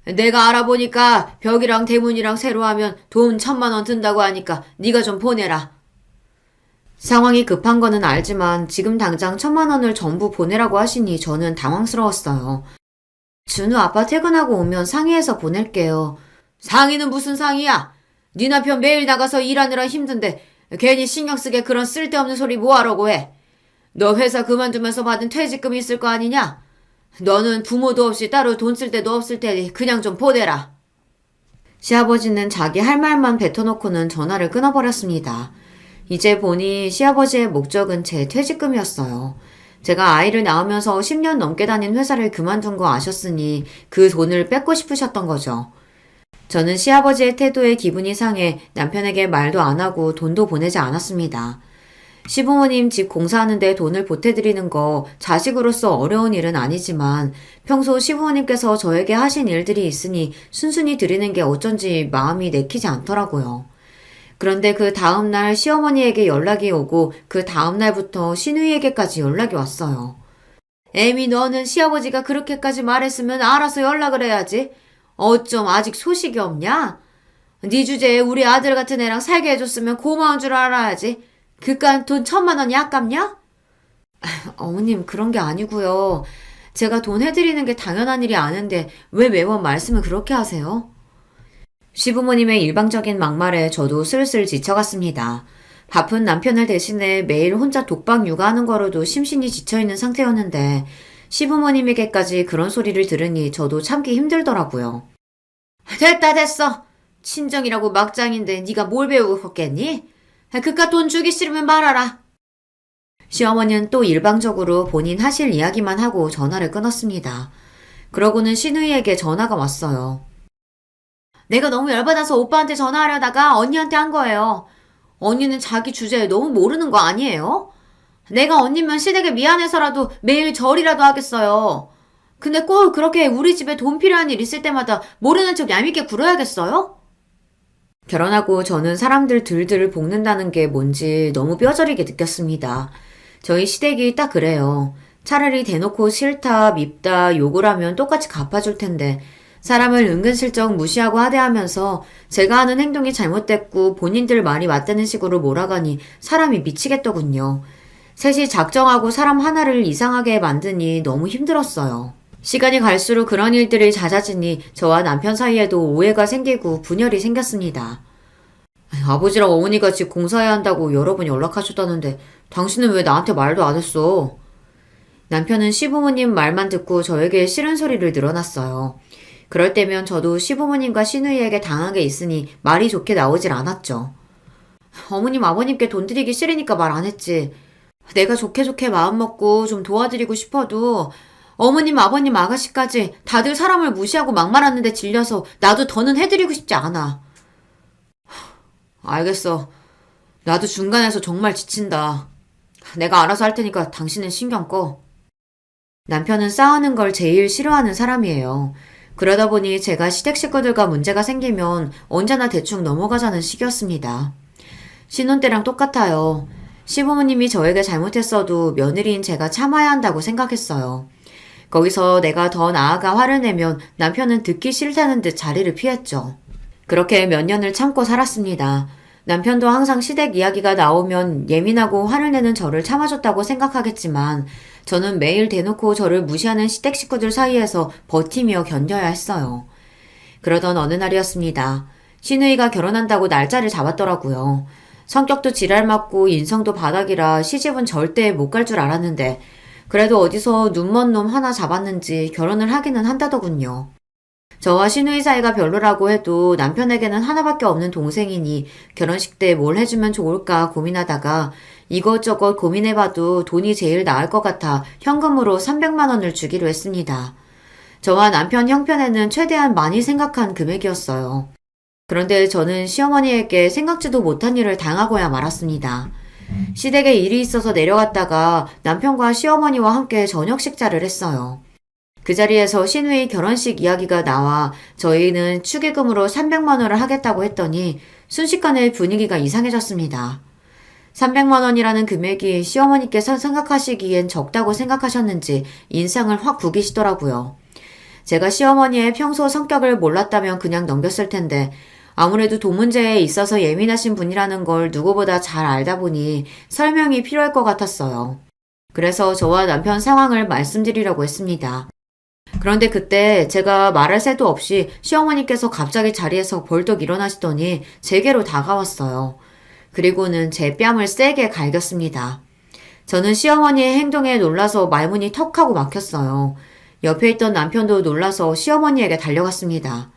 내가 알아보니까 벽이랑 대문이랑 새로 하면 돈 1,000만 원 든다고 하니까 네가 좀 보내라. 상황이 급한 거는 알지만 지금 당장 1,000만 원을 전부 보내라고 하시니 저는 당황스러웠어요. 준우 아빠 퇴근하고 오면 상의해서 보낼게요. 상의는 무슨 상의야? 네 남편 매일 나가서 일하느라 힘든데 괜히 신경 쓰게 그런 쓸데없는 소리 뭐하라고 해. 너 회사 그만두면서 받은 퇴직금이 있을 거 아니냐? 너는 부모도 없이 따로 돈 쓸 데도 없을 테니 그냥 좀 보내라. 시아버지는 자기 할 말만 뱉어놓고는 전화를 끊어버렸습니다. 이제 보니 시아버지의 목적은 제 퇴직금이었어요. 제가 아이를 낳으면서 10년 넘게 다닌 회사를 그만둔 거 아셨으니 그 돈을 뺏고 싶으셨던 거죠. 저는 시아버지의 태도에 기분이 상해 남편에게 말도 안 하고 돈도 보내지 않았습니다. 시부모님 집 공사하는데 돈을 보태드리는 거 자식으로서 어려운 일은 아니지만 평소 시부모님께서 저에게 하신 일들이 있으니 순순히 드리는 게 어쩐지 마음이 내키지 않더라고요. 그런데 그 다음날 시어머니에게 연락이 오고 그 다음날부터 시누이에게까지 연락이 왔어요. 애미 너는 시아버지가 그렇게까지 말했으면 알아서 연락을 해야지. 어쩜 아직 소식이 없냐? 네 주제에 우리 아들 같은 애랑 살게 해줬으면 고마운 줄 알아야지. 그깟 돈 1,000만 원이 아깝냐? 어머님 그런 게 아니고요. 제가 돈 해드리는 게 당연한 일이 아는데 왜 매번 말씀을 그렇게 하세요? 시부모님의 일방적인 막말에 저도 슬슬 지쳐갔습니다. 바쁜 남편을 대신해 매일 혼자 독박 육아하는 거로도 심신이 지쳐있는 상태였는데 시부모님에게까지 그런 소리를 들으니 저도 참기 힘들더라고요. 됐다 됐어. 친정이라고 막장인데 네가 뭘 배우고 컸겠니? 그깟 돈 주기 싫으면 말아라. 시어머니는 또 일방적으로 본인 하실 이야기만 하고 전화를 끊었습니다. 그러고는 시누이에게 전화가 왔어요. 내가 너무 열받아서 오빠한테 전화하려다가 언니한테 한 거예요. 언니는 자기 주제에 너무 모르는 거 아니에요? 내가 언니면 시댁에 미안해서라도 매일 절이라도 하겠어요. 근데 꼭 그렇게 우리 집에 돈 필요한 일 있을 때마다 모르는 척 얄밉게 굴어야겠어요? 결혼하고 저는 사람들 들들 볶는다는 게 뭔지 너무 뼈저리게 느꼈습니다. 저희 시댁이 딱 그래요. 차라리 대놓고 싫다, 밉다, 욕을 하면 똑같이 갚아줄 텐데 사람을 은근슬쩍 무시하고 하대하면서 제가 하는 행동이 잘못됐고 본인들 말이 맞다는 식으로 몰아가니 사람이 미치겠더군요. 셋이 작정하고 사람 하나를 이상하게 만드니 너무 힘들었어요. 시간이 갈수록 그런 일들이 잦아지니 저와 남편 사이에도 오해가 생기고 분열이 생겼습니다. 아버지랑 어머니가 집 공사해야 한다고 여러 번 연락하셨다는데 당신은 왜 나한테 말도 안 했어? 남편은 시부모님 말만 듣고 저에게 싫은 소리를 늘어놨어요. 그럴 때면 저도 시부모님과 시누이에게 당한 게 있으니 말이 좋게 나오질 않았죠. 어머님 아버님께 돈 드리기 싫으니까 말 안 했지. 내가 좋게 좋게 마음먹고 좀 도와드리고 싶어도 어머님 아버님 아가씨까지 다들 사람을 무시하고 막말하는데 질려서 나도 더는 해드리고 싶지 않아. 알겠어. 나도 중간에서 정말 지친다. 내가 알아서 할 테니까 당신은 신경 꺼. 남편은 싸우는 걸 제일 싫어하는 사람이에요. 그러다 보니 제가 시댁 식구들과 문제가 생기면 언제나 대충 넘어가자는 식이었습니다. 신혼 때랑 똑같아요. 시부모님이 저에게 잘못했어도 며느리인 제가 참아야 한다고 생각했어요. 거기서 내가 더 나아가 화를 내면 남편은 듣기 싫다는 듯 자리를 피했죠. 그렇게 몇 년을 참고 살았습니다. 남편도 항상 시댁 이야기가 나오면 예민하고 화를 내는 저를 참아줬다고 생각하겠지만 저는 매일 대놓고 저를 무시하는 시댁 식구들 사이에서 버티며 견뎌야 했어요. 그러던 어느 날이었습니다. 시누이가 결혼한다고 날짜를 잡았더라고요. 성격도 지랄맞고 인성도 바닥이라 시집은 절대 못 갈 줄 알았는데 그래도 어디서 눈먼 놈 하나 잡았는지 결혼을 하기는 한다더군요. 저와 시누이 사이가 별로라고 해도 남편에게는 하나밖에 없는 동생이니 결혼식 때 뭘 해주면 좋을까 고민하다가 이것저것 고민해봐도 돈이 제일 나을 것 같아 현금으로 300만 원을 주기로 했습니다. 저와 남편 형편에는 최대한 많이 생각한 금액이었어요. 그런데 저는 시어머니에게 생각지도 못한 일을 당하고야 말았습니다. 시댁에 일이 있어서 내려갔다가 남편과 시어머니와 함께 저녁 식사를 했어요. 그 자리에서 시누이 결혼식 이야기가 나와 저희는 축의금으로 300만 원을 하겠다고 했더니 순식간에 분위기가 이상해졌습니다. 300만 원이라는 금액이 시어머니께서 생각하시기엔 적다고 생각하셨는지 인상을 확 구기시더라고요. 제가 시어머니의 평소 성격을 몰랐다면 그냥 넘겼을 텐데 아무래도 돈 문제에 있어서 예민하신 분이라는 걸 누구보다 잘 알다 보니 설명이 필요할 것 같았어요. 그래서 저와 남편 상황을 말씀드리려고 했습니다. 그런데 그때 제가 말할 새도 없이 시어머니께서 갑자기 자리에서 벌떡 일어나시더니 제게로 다가왔어요. 그리고는 제 뺨을 세게 갈겼습니다. 저는 시어머니의 행동에 놀라서 말문이 턱하고 막혔어요. 옆에 있던 남편도 놀라서 시어머니에게 달려갔습니다.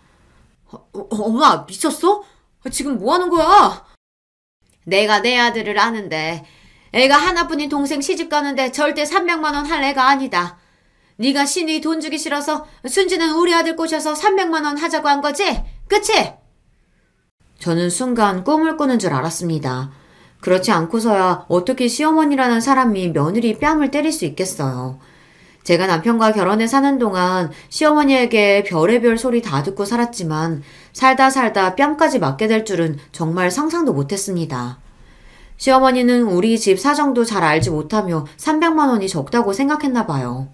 엄마 미쳤어? 지금 뭐 하는 거야? 내가 내 아들을 아는데 애가 하나뿐인 동생 시집 가는데 절대 300만 원 할 애가 아니다. 네가 신이 돈 주기 싫어서 순지는 우리 아들 꼬셔서 300만 원 하자고 한 거지? 그치? 저는 순간 꿈을 꾸는 줄 알았습니다. 그렇지 않고서야 어떻게 시어머니라는 사람이 며느리 뺨을 때릴 수 있겠어요. 제가 남편과 결혼해 사는 동안 시어머니에게 별의별 소리 다 듣고 살았지만 살다 살다 뺨까지 맞게 될 줄은 정말 상상도 못했습니다. 시어머니는 우리 집 사정도 잘 알지 못하며 300만 원이 적다고 생각했나 봐요.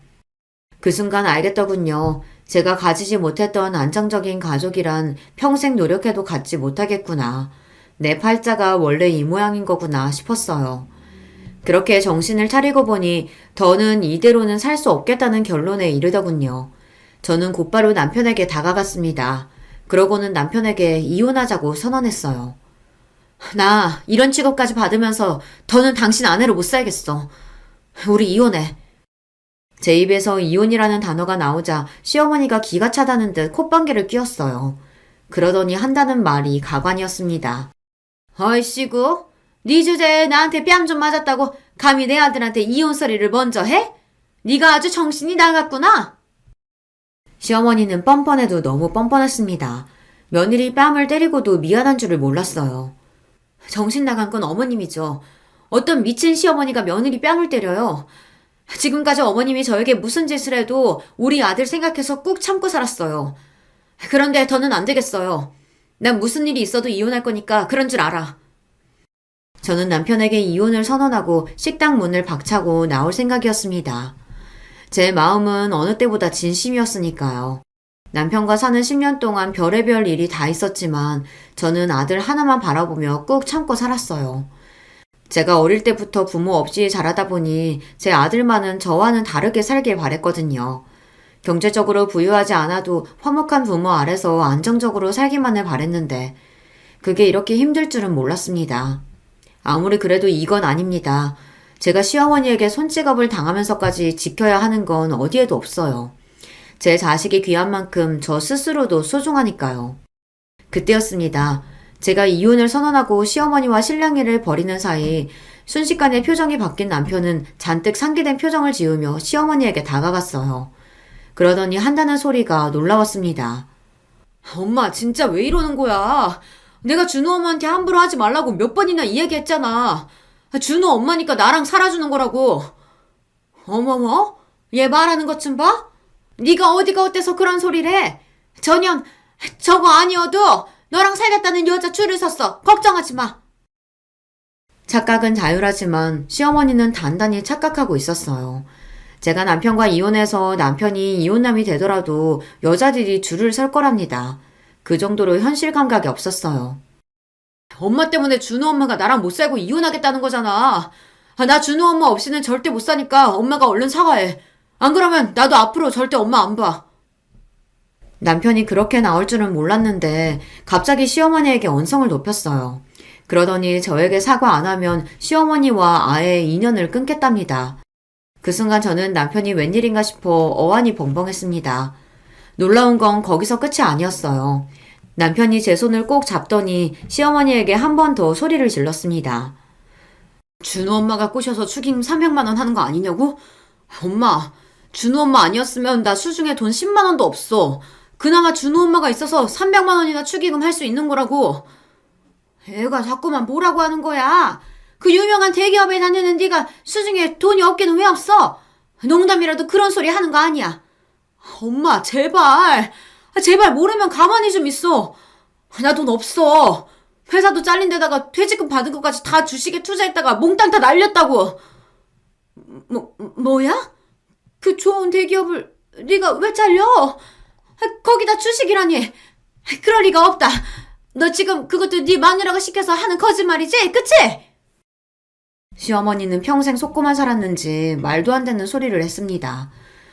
그 순간 알겠더군요. 제가 가지지 못했던 안정적인 가족이란 평생 노력해도 갖지 못하겠구나. 내 팔자가 원래 이 모양인 거구나 싶었어요. 그렇게 정신을 차리고 보니 더는 이대로는 살 수 없겠다는 결론에 이르더군요. 저는 곧바로 남편에게 다가갔습니다. 그러고는 남편에게 이혼하자고 선언했어요. 나 이런 취급까지 받으면서 더는 당신 아내로 못 살겠어. 우리 이혼해. 제 입에서 이혼이라는 단어가 나오자 시어머니가 기가 차다는 듯 콧방귀를 뀌었어요. 그러더니 한다는 말이 가관이었습니다. 어이씨구, 네 주제에 나한테 뺨 좀 맞았다고 감히 내 아들한테 이혼 소리를 먼저 해? 네가 아주 정신이 나갔구나. 시어머니는 뻔뻔해도 너무 뻔뻔했습니다. 며느리 뺨을 때리고도 미안한 줄을 몰랐어요. 정신 나간 건 어머님이죠. 어떤 미친 시어머니가 며느리 뺨을 때려요. 지금까지 어머님이 저에게 무슨 짓을 해도 우리 아들 생각해서 꾹 참고 살았어요. 그런데 더는 안 되겠어요. 난 무슨 일이 있어도 이혼할 거니까 그런 줄 알아. 저는 남편에게 이혼을 선언하고 식당 문을 박차고 나올 생각이었습니다. 제 마음은 어느 때보다 진심이었으니까요. 남편과 사는 10년 동안 별의별 일이 다 있었지만 저는 아들 하나만 바라보며 꾹 참고 살았어요. 제가 어릴 때부터 부모 없이 자라다 보니 제 아들만은 저와는 다르게 살길 바랬거든요. 경제적으로 부유하지 않아도 화목한 부모 아래서 안정적으로 살기만을 바랬는데 그게 이렇게 힘들 줄은 몰랐습니다. 아무리 그래도 이건 아닙니다. 제가 시어머니에게 손찌검을 당하면서까지 지켜야 하는 건 어디에도 없어요. 제 자식이 귀한 만큼 저 스스로도 소중하니까요. 그때였습니다. 제가 이혼을 선언하고 시어머니와 실랑이를 벌이는 사이 순식간에 표정이 바뀐 남편은 잔뜩 상기된 표정을 지으며 시어머니에게 다가갔어요. 그러더니 한다는 소리가 놀라웠습니다. 엄마, 진짜 왜 이러는 거야? 내가 준호 엄마한테 함부로 하지 말라고 몇 번이나 이야기했잖아. 준호 엄마니까 나랑 살아주는 거라고. 어머머? 얘 말하는 것 좀 봐? 네가 어디가 어때서 그런 소리를 해? 전혀 저거 아니어도 너랑 살겠다는 여자 줄을 섰어. 걱정하지 마. 착각은 자유하지만 시어머니는 단단히 착각하고 있었어요. 제가 남편과 이혼해서 남편이 이혼남이 되더라도 여자들이 줄을 설 거랍니다. 그 정도로 현실 감각이 없었어요. 엄마 때문에 준호 엄마가 나랑 못 살고 이혼하겠다는 거잖아. 나 준호 엄마 없이는 절대 못 사니까 엄마가 얼른 사과해. 안 그러면 나도 앞으로 절대 엄마 안 봐. 남편이 그렇게 나올 줄은 몰랐는데 갑자기 시어머니에게 언성을 높였어요. 그러더니 저에게 사과 안 하면 시어머니와 아예 인연을 끊겠답니다. 그 순간 저는 남편이 웬일인가 싶어 어안이 벙벙했습니다. 놀라운 건 거기서 끝이 아니었어요. 남편이 제 손을 꼭 잡더니 시어머니에게 한 번 더 소리를 질렀습니다. 준호 엄마가 꼬셔서 축의금 300만 원 하는 거 아니냐고? 엄마, 준호 엄마 아니었으면 나 수중에 돈 10만 원도 없어. 그나마 준호 엄마가 있어서 300만 원이나 축의금 할 수 있는 거라고. 애가 자꾸만 뭐라고 하는 거야. 그 유명한 대기업에 다니는 네가 수중에 돈이 없기는 왜 없어? 농담이라도 그런 소리 하는 거 아니야. 엄마, 제발. 제발 모르면 가만히 좀 있어. 나 돈 없어. 회사도 잘린 데다가 퇴직금 받은 것까지 다 주식에 투자했다가 몽땅 다 날렸다고. 뭐야? 그 좋은 대기업을 네가 왜 잘려? 거기다 주식이라니. 그럴 리가 없다. 너 지금 그것도 네 마누라가 시켜서 하는 거짓말이지? 그치? 시어머니는 평생 속고만 살았는지 말도 안 되는 소리를 했습니다.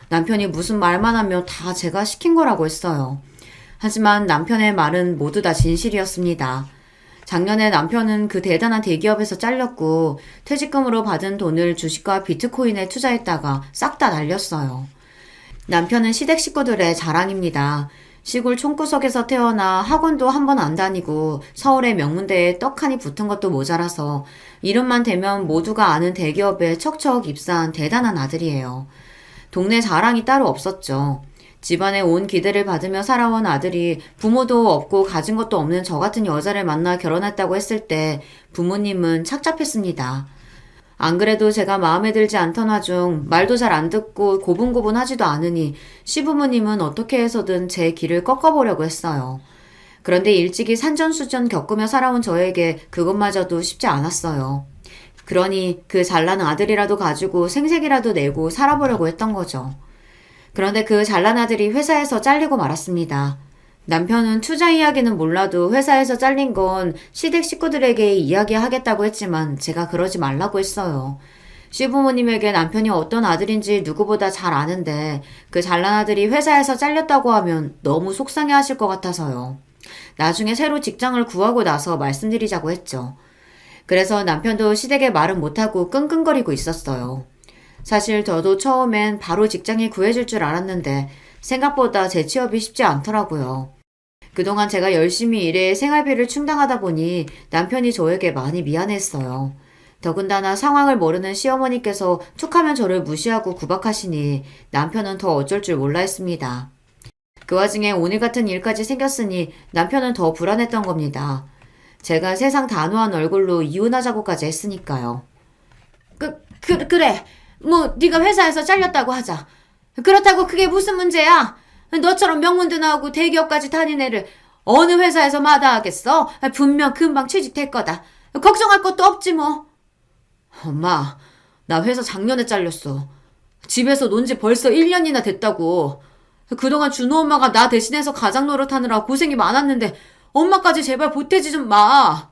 남편이 무슨 말만 하면 다 제가 시킨 거라고 했어요. 하지만 남편의 말은 모두 다 진실이었습니다. 작년에 남편은 그 대단한 대기업에서 잘렸고 퇴직금으로 받은 돈을 주식과 비트코인에 투자했다가 싹 다 날렸어요. 남편은 시댁 식구들의 자랑입니다. 시골 촌구석에서 태어나 학원도 한 번 안 다니고 서울의 명문대에 떡하니 붙은 것도 모자라서 이름만 대면 모두가 아는 대기업에 척척 입사한 대단한 아들이에요. 동네 자랑이 따로 없었죠. 집안에 온 기대를 받으며 살아온 아들이 부모도 없고 가진 것도 없는 저 같은 여자를 만나 결혼했다고 했을 때 부모님은 착잡했습니다. 안 그래도 제가 마음에 들지 않던 와중 말도 잘 안 듣고 고분고분하지도 않으니 시부모님은 어떻게 해서든 제 길을 꺾어보려고 했어요. 그런데 일찍이 산전수전 겪으며 살아온 저에게 그것마저도 쉽지 않았어요. 그러니 그 잘난 아들이라도 가지고 생색이라도 내고 살아보려고 했던 거죠. 그런데 그 잘난 아들이 회사에서 잘리고 말았습니다. 남편은 투자 이야기는 몰라도 회사에서 잘린 건 시댁 식구들에게 이야기하겠다고 했지만 제가 그러지 말라고 했어요. 시부모님에게 남편이 어떤 아들인지 누구보다 잘 아는데 그 잘난 아들이 회사에서 잘렸다고 하면 너무 속상해 하실 것 같아서요. 나중에 새로 직장을 구하고 나서 말씀드리자고 했죠. 그래서 남편도 시댁에 말은 못하고 끙끙거리고 있었어요. 사실 저도 처음엔 바로 직장이 구해질 줄 알았는데 생각보다 재취업이 쉽지 않더라고요. 그동안 제가 열심히 일해 생활비를 충당하다 보니 남편이 저에게 많이 미안했어요. 더군다나 상황을 모르는 시어머니께서 툭하면 저를 무시하고 구박하시니 남편은 더 어쩔 줄 몰라 했습니다. 그 와중에 오늘 같은 일까지 생겼으니 남편은 더 불안했던 겁니다. 제가 세상 단호한 얼굴로 이혼하자고까지 했으니까요. 그래. 뭐 네가 회사에서 잘렸다고 하자. 그렇다고 그게 무슨 문제야? 너처럼 명문대 나오고 대기업까지 다닌 애를 어느 회사에서 마다하겠어? 분명 금방 취직될 거다. 걱정할 것도 없지 뭐. 엄마, 나 회사 작년에 잘렸어. 집에서 논 지 벌써 1년이나 됐다고. 그동안 준호 엄마가 나 대신해서 가장 노릇하느라 고생이 많았는데 엄마까지 제발 보태지 좀 마.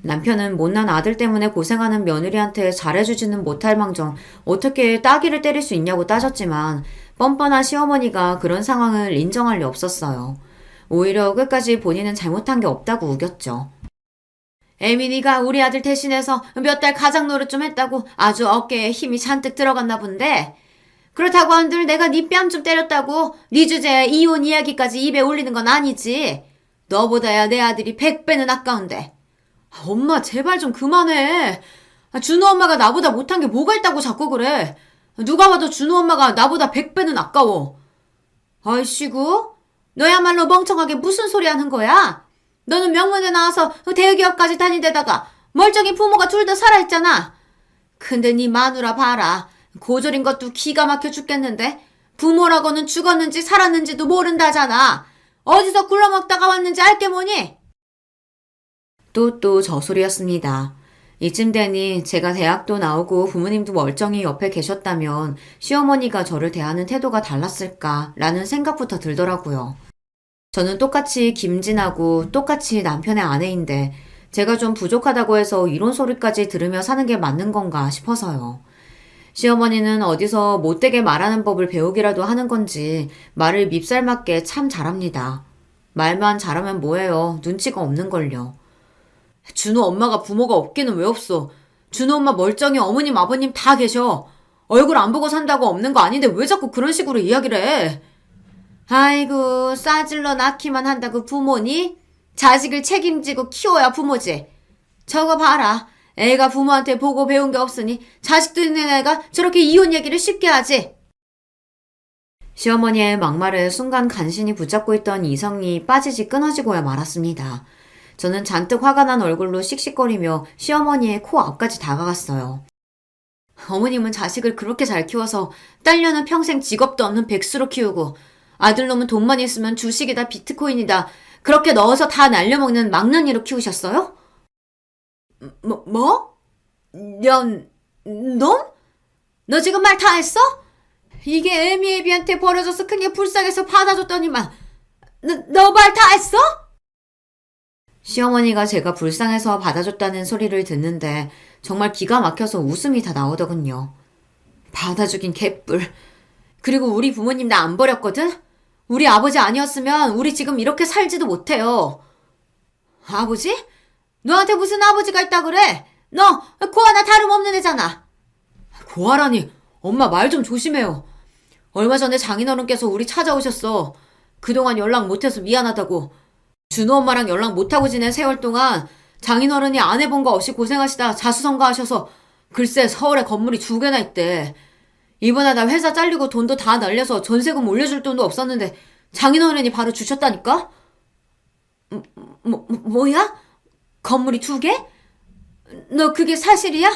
남편은 못난 아들 때문에 고생하는 며느리한테 잘해주지는 못할 망정 어떻게 따귀를 때릴 수 있냐고 따졌지만 뻔뻔한 시어머니가 그런 상황을 인정할 리 없었어요. 오히려 끝까지 본인은 잘못한 게 없다고 우겼죠. 에미니가 우리 아들 대신해서 몇 달 가장 노릇 좀 했다고 아주 어깨에 힘이 잔뜩 들어갔나 본데 그렇다고 한들 내가 네 뺨 좀 때렸다고 네 주제에 이혼 이야기까지 입에 올리는 건 아니지. 너보다야 내 아들이 100배는 아까운데. 엄마 제발 좀 그만해. 준호 엄마가 나보다 못한 게 뭐가 있다고 자꾸 그래. 누가 봐도 준호 엄마가 나보다 100배는 아까워. 아이씨구 너야말로 멍청하게 무슨 소리 하는 거야? 너는 명문대 나와서 대기업까지 다니데다가 멀쩡히 부모가 둘 다 살아있잖아. 근데 네 마누라 봐라. 고졸인 것도 기가 막혀 죽겠는데 부모라고는 죽었는지 살았는지도 모른다잖아. 어디서 굴러먹다가 왔는지 알게 뭐니? 또 저 소리였습니다. 이쯤 되니 제가 대학도 나오고 부모님도 멀쩡히 옆에 계셨다면 시어머니가 저를 대하는 태도가 달랐을까라는 생각부터 들더라고요. 저는 똑같이 김진하고 똑같이 남편의 아내인데 제가 좀 부족하다고 해서 이런 소리까지 들으며 사는 게 맞는 건가 싶어서요. 시어머니는 어디서 못되게 말하는 법을 배우기라도 하는 건지 말을 밉살맞게 참 잘합니다. 말만 잘하면 뭐해요. 눈치가 없는걸요. 준호 엄마가 부모가 없기는 왜 없어. 준호 엄마 멀쩡히 어머님 아버님 다 계셔. 얼굴 안 보고 산다고 없는 거 아닌데 왜 자꾸 그런 식으로 이야기를 해. 아이고 싸질러 낳기만 한다고 부모니? 자식을 책임지고 키워야 부모지. 저거 봐라. 애가 부모한테 보고 배운 게 없으니 자식도 있는 애가 저렇게 이혼 얘기를 쉽게 하지. 시어머니의 막말에 순간 간신히 붙잡고 있던 이성이 빠지지 끊어지고야 말았습니다. 저는 잔뜩 화가 난 얼굴로 씩씩거리며 시어머니의 코 앞까지 다가갔어요. 어머님은 자식을 그렇게 잘 키워서 딸녀는 평생 직업도 없는 백수로 키우고 아들놈은 돈만 있으면 주식이다 비트코인이다 그렇게 넣어서 다 날려먹는 망나니로 키우셨어요? 뭐? 놈? 너 지금 말 다 했어? 이게 애미애비한테 버려져서 큰 게 불쌍해서 받아줬더니만 너 말 다 했어? 시어머니가 제가 불쌍해서 받아줬다는 소리를 듣는데 정말 기가 막혀서 웃음이 다 나오더군요. 받아주긴 개뿔. 그리고 우리 부모님 나 안 버렸거든? 우리 아버지 아니었으면 우리 지금 이렇게 살지도 못해요. 아버지? 너한테 무슨 아버지가 있다 그래? 너 고아나 다름없는 애잖아. 고아라니 엄마 말 좀 조심해요. 얼마 전에 장인어른께서 우리 찾아오셨어. 그동안 연락 못해서 미안하다고. 준호 엄마랑 연락 못하고 지낸 세월 동안 장인어른이 안 해본 거 없이 고생하시다 자수성가하셔서 글쎄 서울에 건물이 2개나 있대. 이번에 나 회사 잘리고 돈도 다 날려서 전세금 올려줄 돈도 없었는데 장인어른이 바로 주셨다니까? 뭐야? 건물이 2개? 너 그게 사실이야?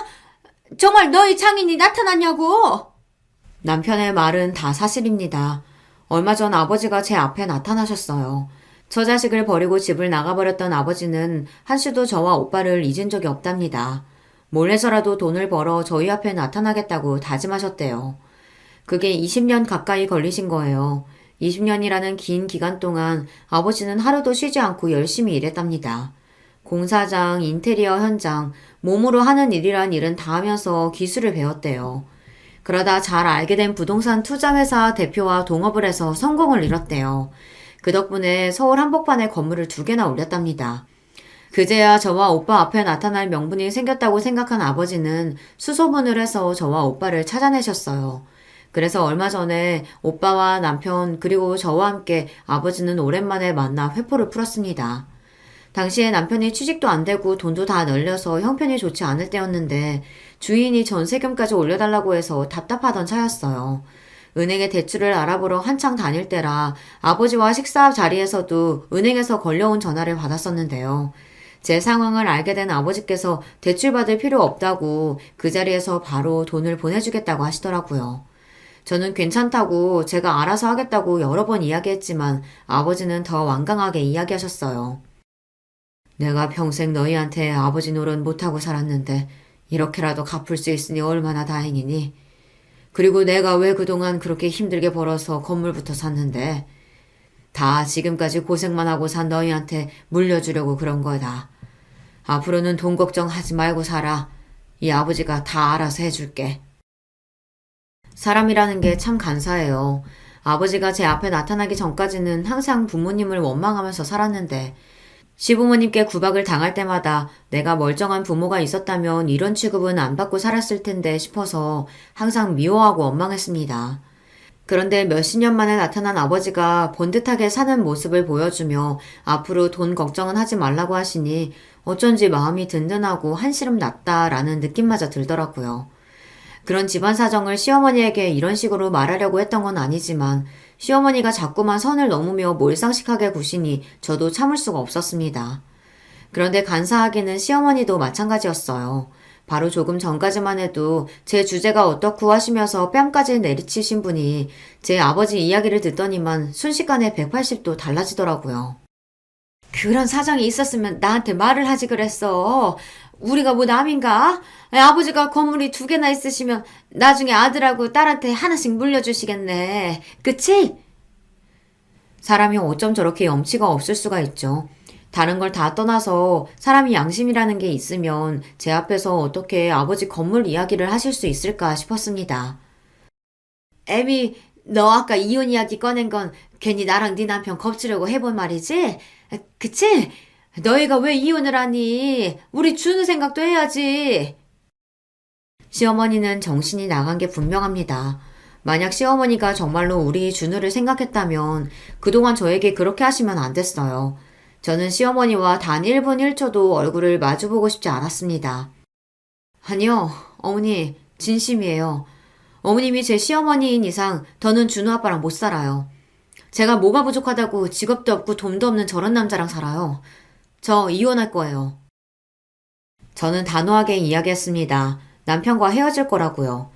정말 너희 장인이 나타났냐고? 남편의 말은 다 사실입니다. 얼마 전 아버지가 제 앞에 나타나셨어요. 저 자식을 버리고 집을 나가버렸던 아버지는 한시도 저와 오빠를 잊은 적이 없답니다. 몰래서라도 돈을 벌어 저희 앞에 나타나겠다고 다짐하셨대요. 그게 20년 가까이 걸리신 거예요. 20년이라는 긴 기간 동안 아버지는 하루도 쉬지 않고 열심히 일했답니다. 공사장, 인테리어 현장, 몸으로 하는 일이란 일은 다 하면서 기술을 배웠대요. 그러다 잘 알게 된 부동산 투자회사 대표와 동업을 해서 성공을 이뤘대요. 그 덕분에 서울 한복판에 건물을 2개나 올렸답니다. 그제야 저와 오빠 앞에 나타날 명분이 생겼다고 생각한 아버지는 수소문을 해서 저와 오빠를 찾아내셨어요. 그래서 얼마 전에 오빠와 남편 그리고 저와 함께 아버지는 오랜만에 만나 회포를 풀었습니다. 당시에 남편이 취직도 안 되고 돈도 다 널려서 형편이 좋지 않을 때였는데 주인이 전세금까지 올려달라고 해서 답답하던 차였어요. 은행에 대출을 알아보러 한창 다닐 때라 아버지와 식사 자리에서도 은행에서 걸려온 전화를 받았었는데요. 제 상황을 알게 된 아버지께서 대출받을 필요 없다고 그 자리에서 바로 돈을 보내주겠다고 하시더라고요. 저는 괜찮다고 제가 알아서 하겠다고 여러 번 이야기했지만 아버지는 더 완강하게 이야기하셨어요. 내가 평생 너희한테 아버지 노릇 못하고 살았는데 이렇게라도 갚을 수 있으니 얼마나 다행이니. 그리고 내가 왜 그동안 그렇게 힘들게 벌어서 건물부터 샀는데 다 지금까지 고생만 하고 산 너희한테 물려주려고 그런 거다. 앞으로는 돈 걱정하지 말고 살아. 이 아버지가 다 알아서 해줄게. 사람이라는 게 참 간사해요. 아버지가 제 앞에 나타나기 전까지는 항상 부모님을 원망하면서 살았는데 시부모님께 구박을 당할 때마다 내가 멀쩡한 부모가 있었다면 이런 취급은 안 받고 살았을 텐데 싶어서 항상 미워하고 원망했습니다. 그런데 몇십 년 만에 나타난 아버지가 번듯하게 사는 모습을 보여주며 앞으로 돈 걱정은 하지 말라고 하시니 어쩐지 마음이 든든하고 한시름 났다라는 느낌마저 들더라고요. 그런 집안 사정을 시어머니에게 이런 식으로 말하려고 했던 건 아니지만 시어머니가 자꾸만 선을 넘으며 몰상식하게 구시니 저도 참을 수가 없었습니다. 그런데 간사하게는 시어머니도 마찬가지였어요. 바로 조금 전까지만 해도 제 주제가 어떻고 하시면서 뺨까지 내리치신 분이 제 아버지 이야기를 듣더니만 순식간에 180도 달라지더라고요. 그런 사정이 있었으면 나한테 말을 하지 그랬어. 우리가 뭐 남인가? 아버지가 건물이 2개나 있으시면 나중에 아들하고 딸한테 하나씩 물려주시겠네. 그치? 사람이 어쩜 저렇게 염치가 없을 수가 있죠. 다른 걸 다 떠나서 사람이 양심이라는 게 있으면 제 앞에서 어떻게 아버지 건물 이야기를 하실 수 있을까 싶었습니다. 애미, 너 아까 이혼 이야기 꺼낸 건 괜히 나랑 네 남편 겁주려고 해본 말이지? 그치? 너희가 왜 이혼을 하니? 우리 준우 생각도 해야지. 시어머니는 정신이 나간 게 분명합니다. 만약 시어머니가 정말로 우리 준우를 생각했다면 그동안 저에게 그렇게 하시면 안 됐어요. 저는 시어머니와 단 1분 1초도 얼굴을 마주보고 싶지 않았습니다. 아니요, 어머니, 진심이에요. 어머님이 제 시어머니인 이상 더는 준우 아빠랑 못 살아요. 제가 뭐가 부족하다고 직업도 없고 돈도 없는 저런 남자랑 살아요. 저 이혼할 거예요. 저는 단호하게 이야기했습니다. 남편과 헤어질 거라고요.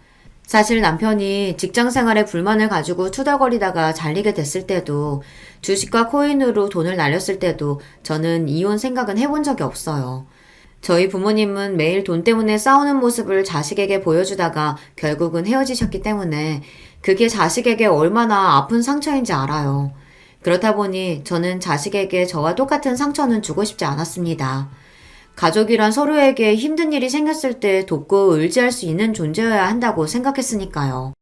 사실 남편이 직장 생활에 불만을 가지고 투덜거리다가 잘리게 됐을 때도 주식과 코인으로 돈을 날렸을 때도 저는 이혼 생각은 해본 적이 없어요. 저희 부모님은 매일 돈 때문에 싸우는 모습을 자식에게 보여주다가 결국은 헤어지셨기 때문에 그게 자식에게 얼마나 아픈 상처인지 알아요. 그렇다 보니 저는 자식에게 저와 똑같은 상처는 주고 싶지 않았습니다. 가족이란 서로에게 힘든 일이 생겼을 때 돕고 의지할 수 있는 존재여야 한다고 생각했으니까요.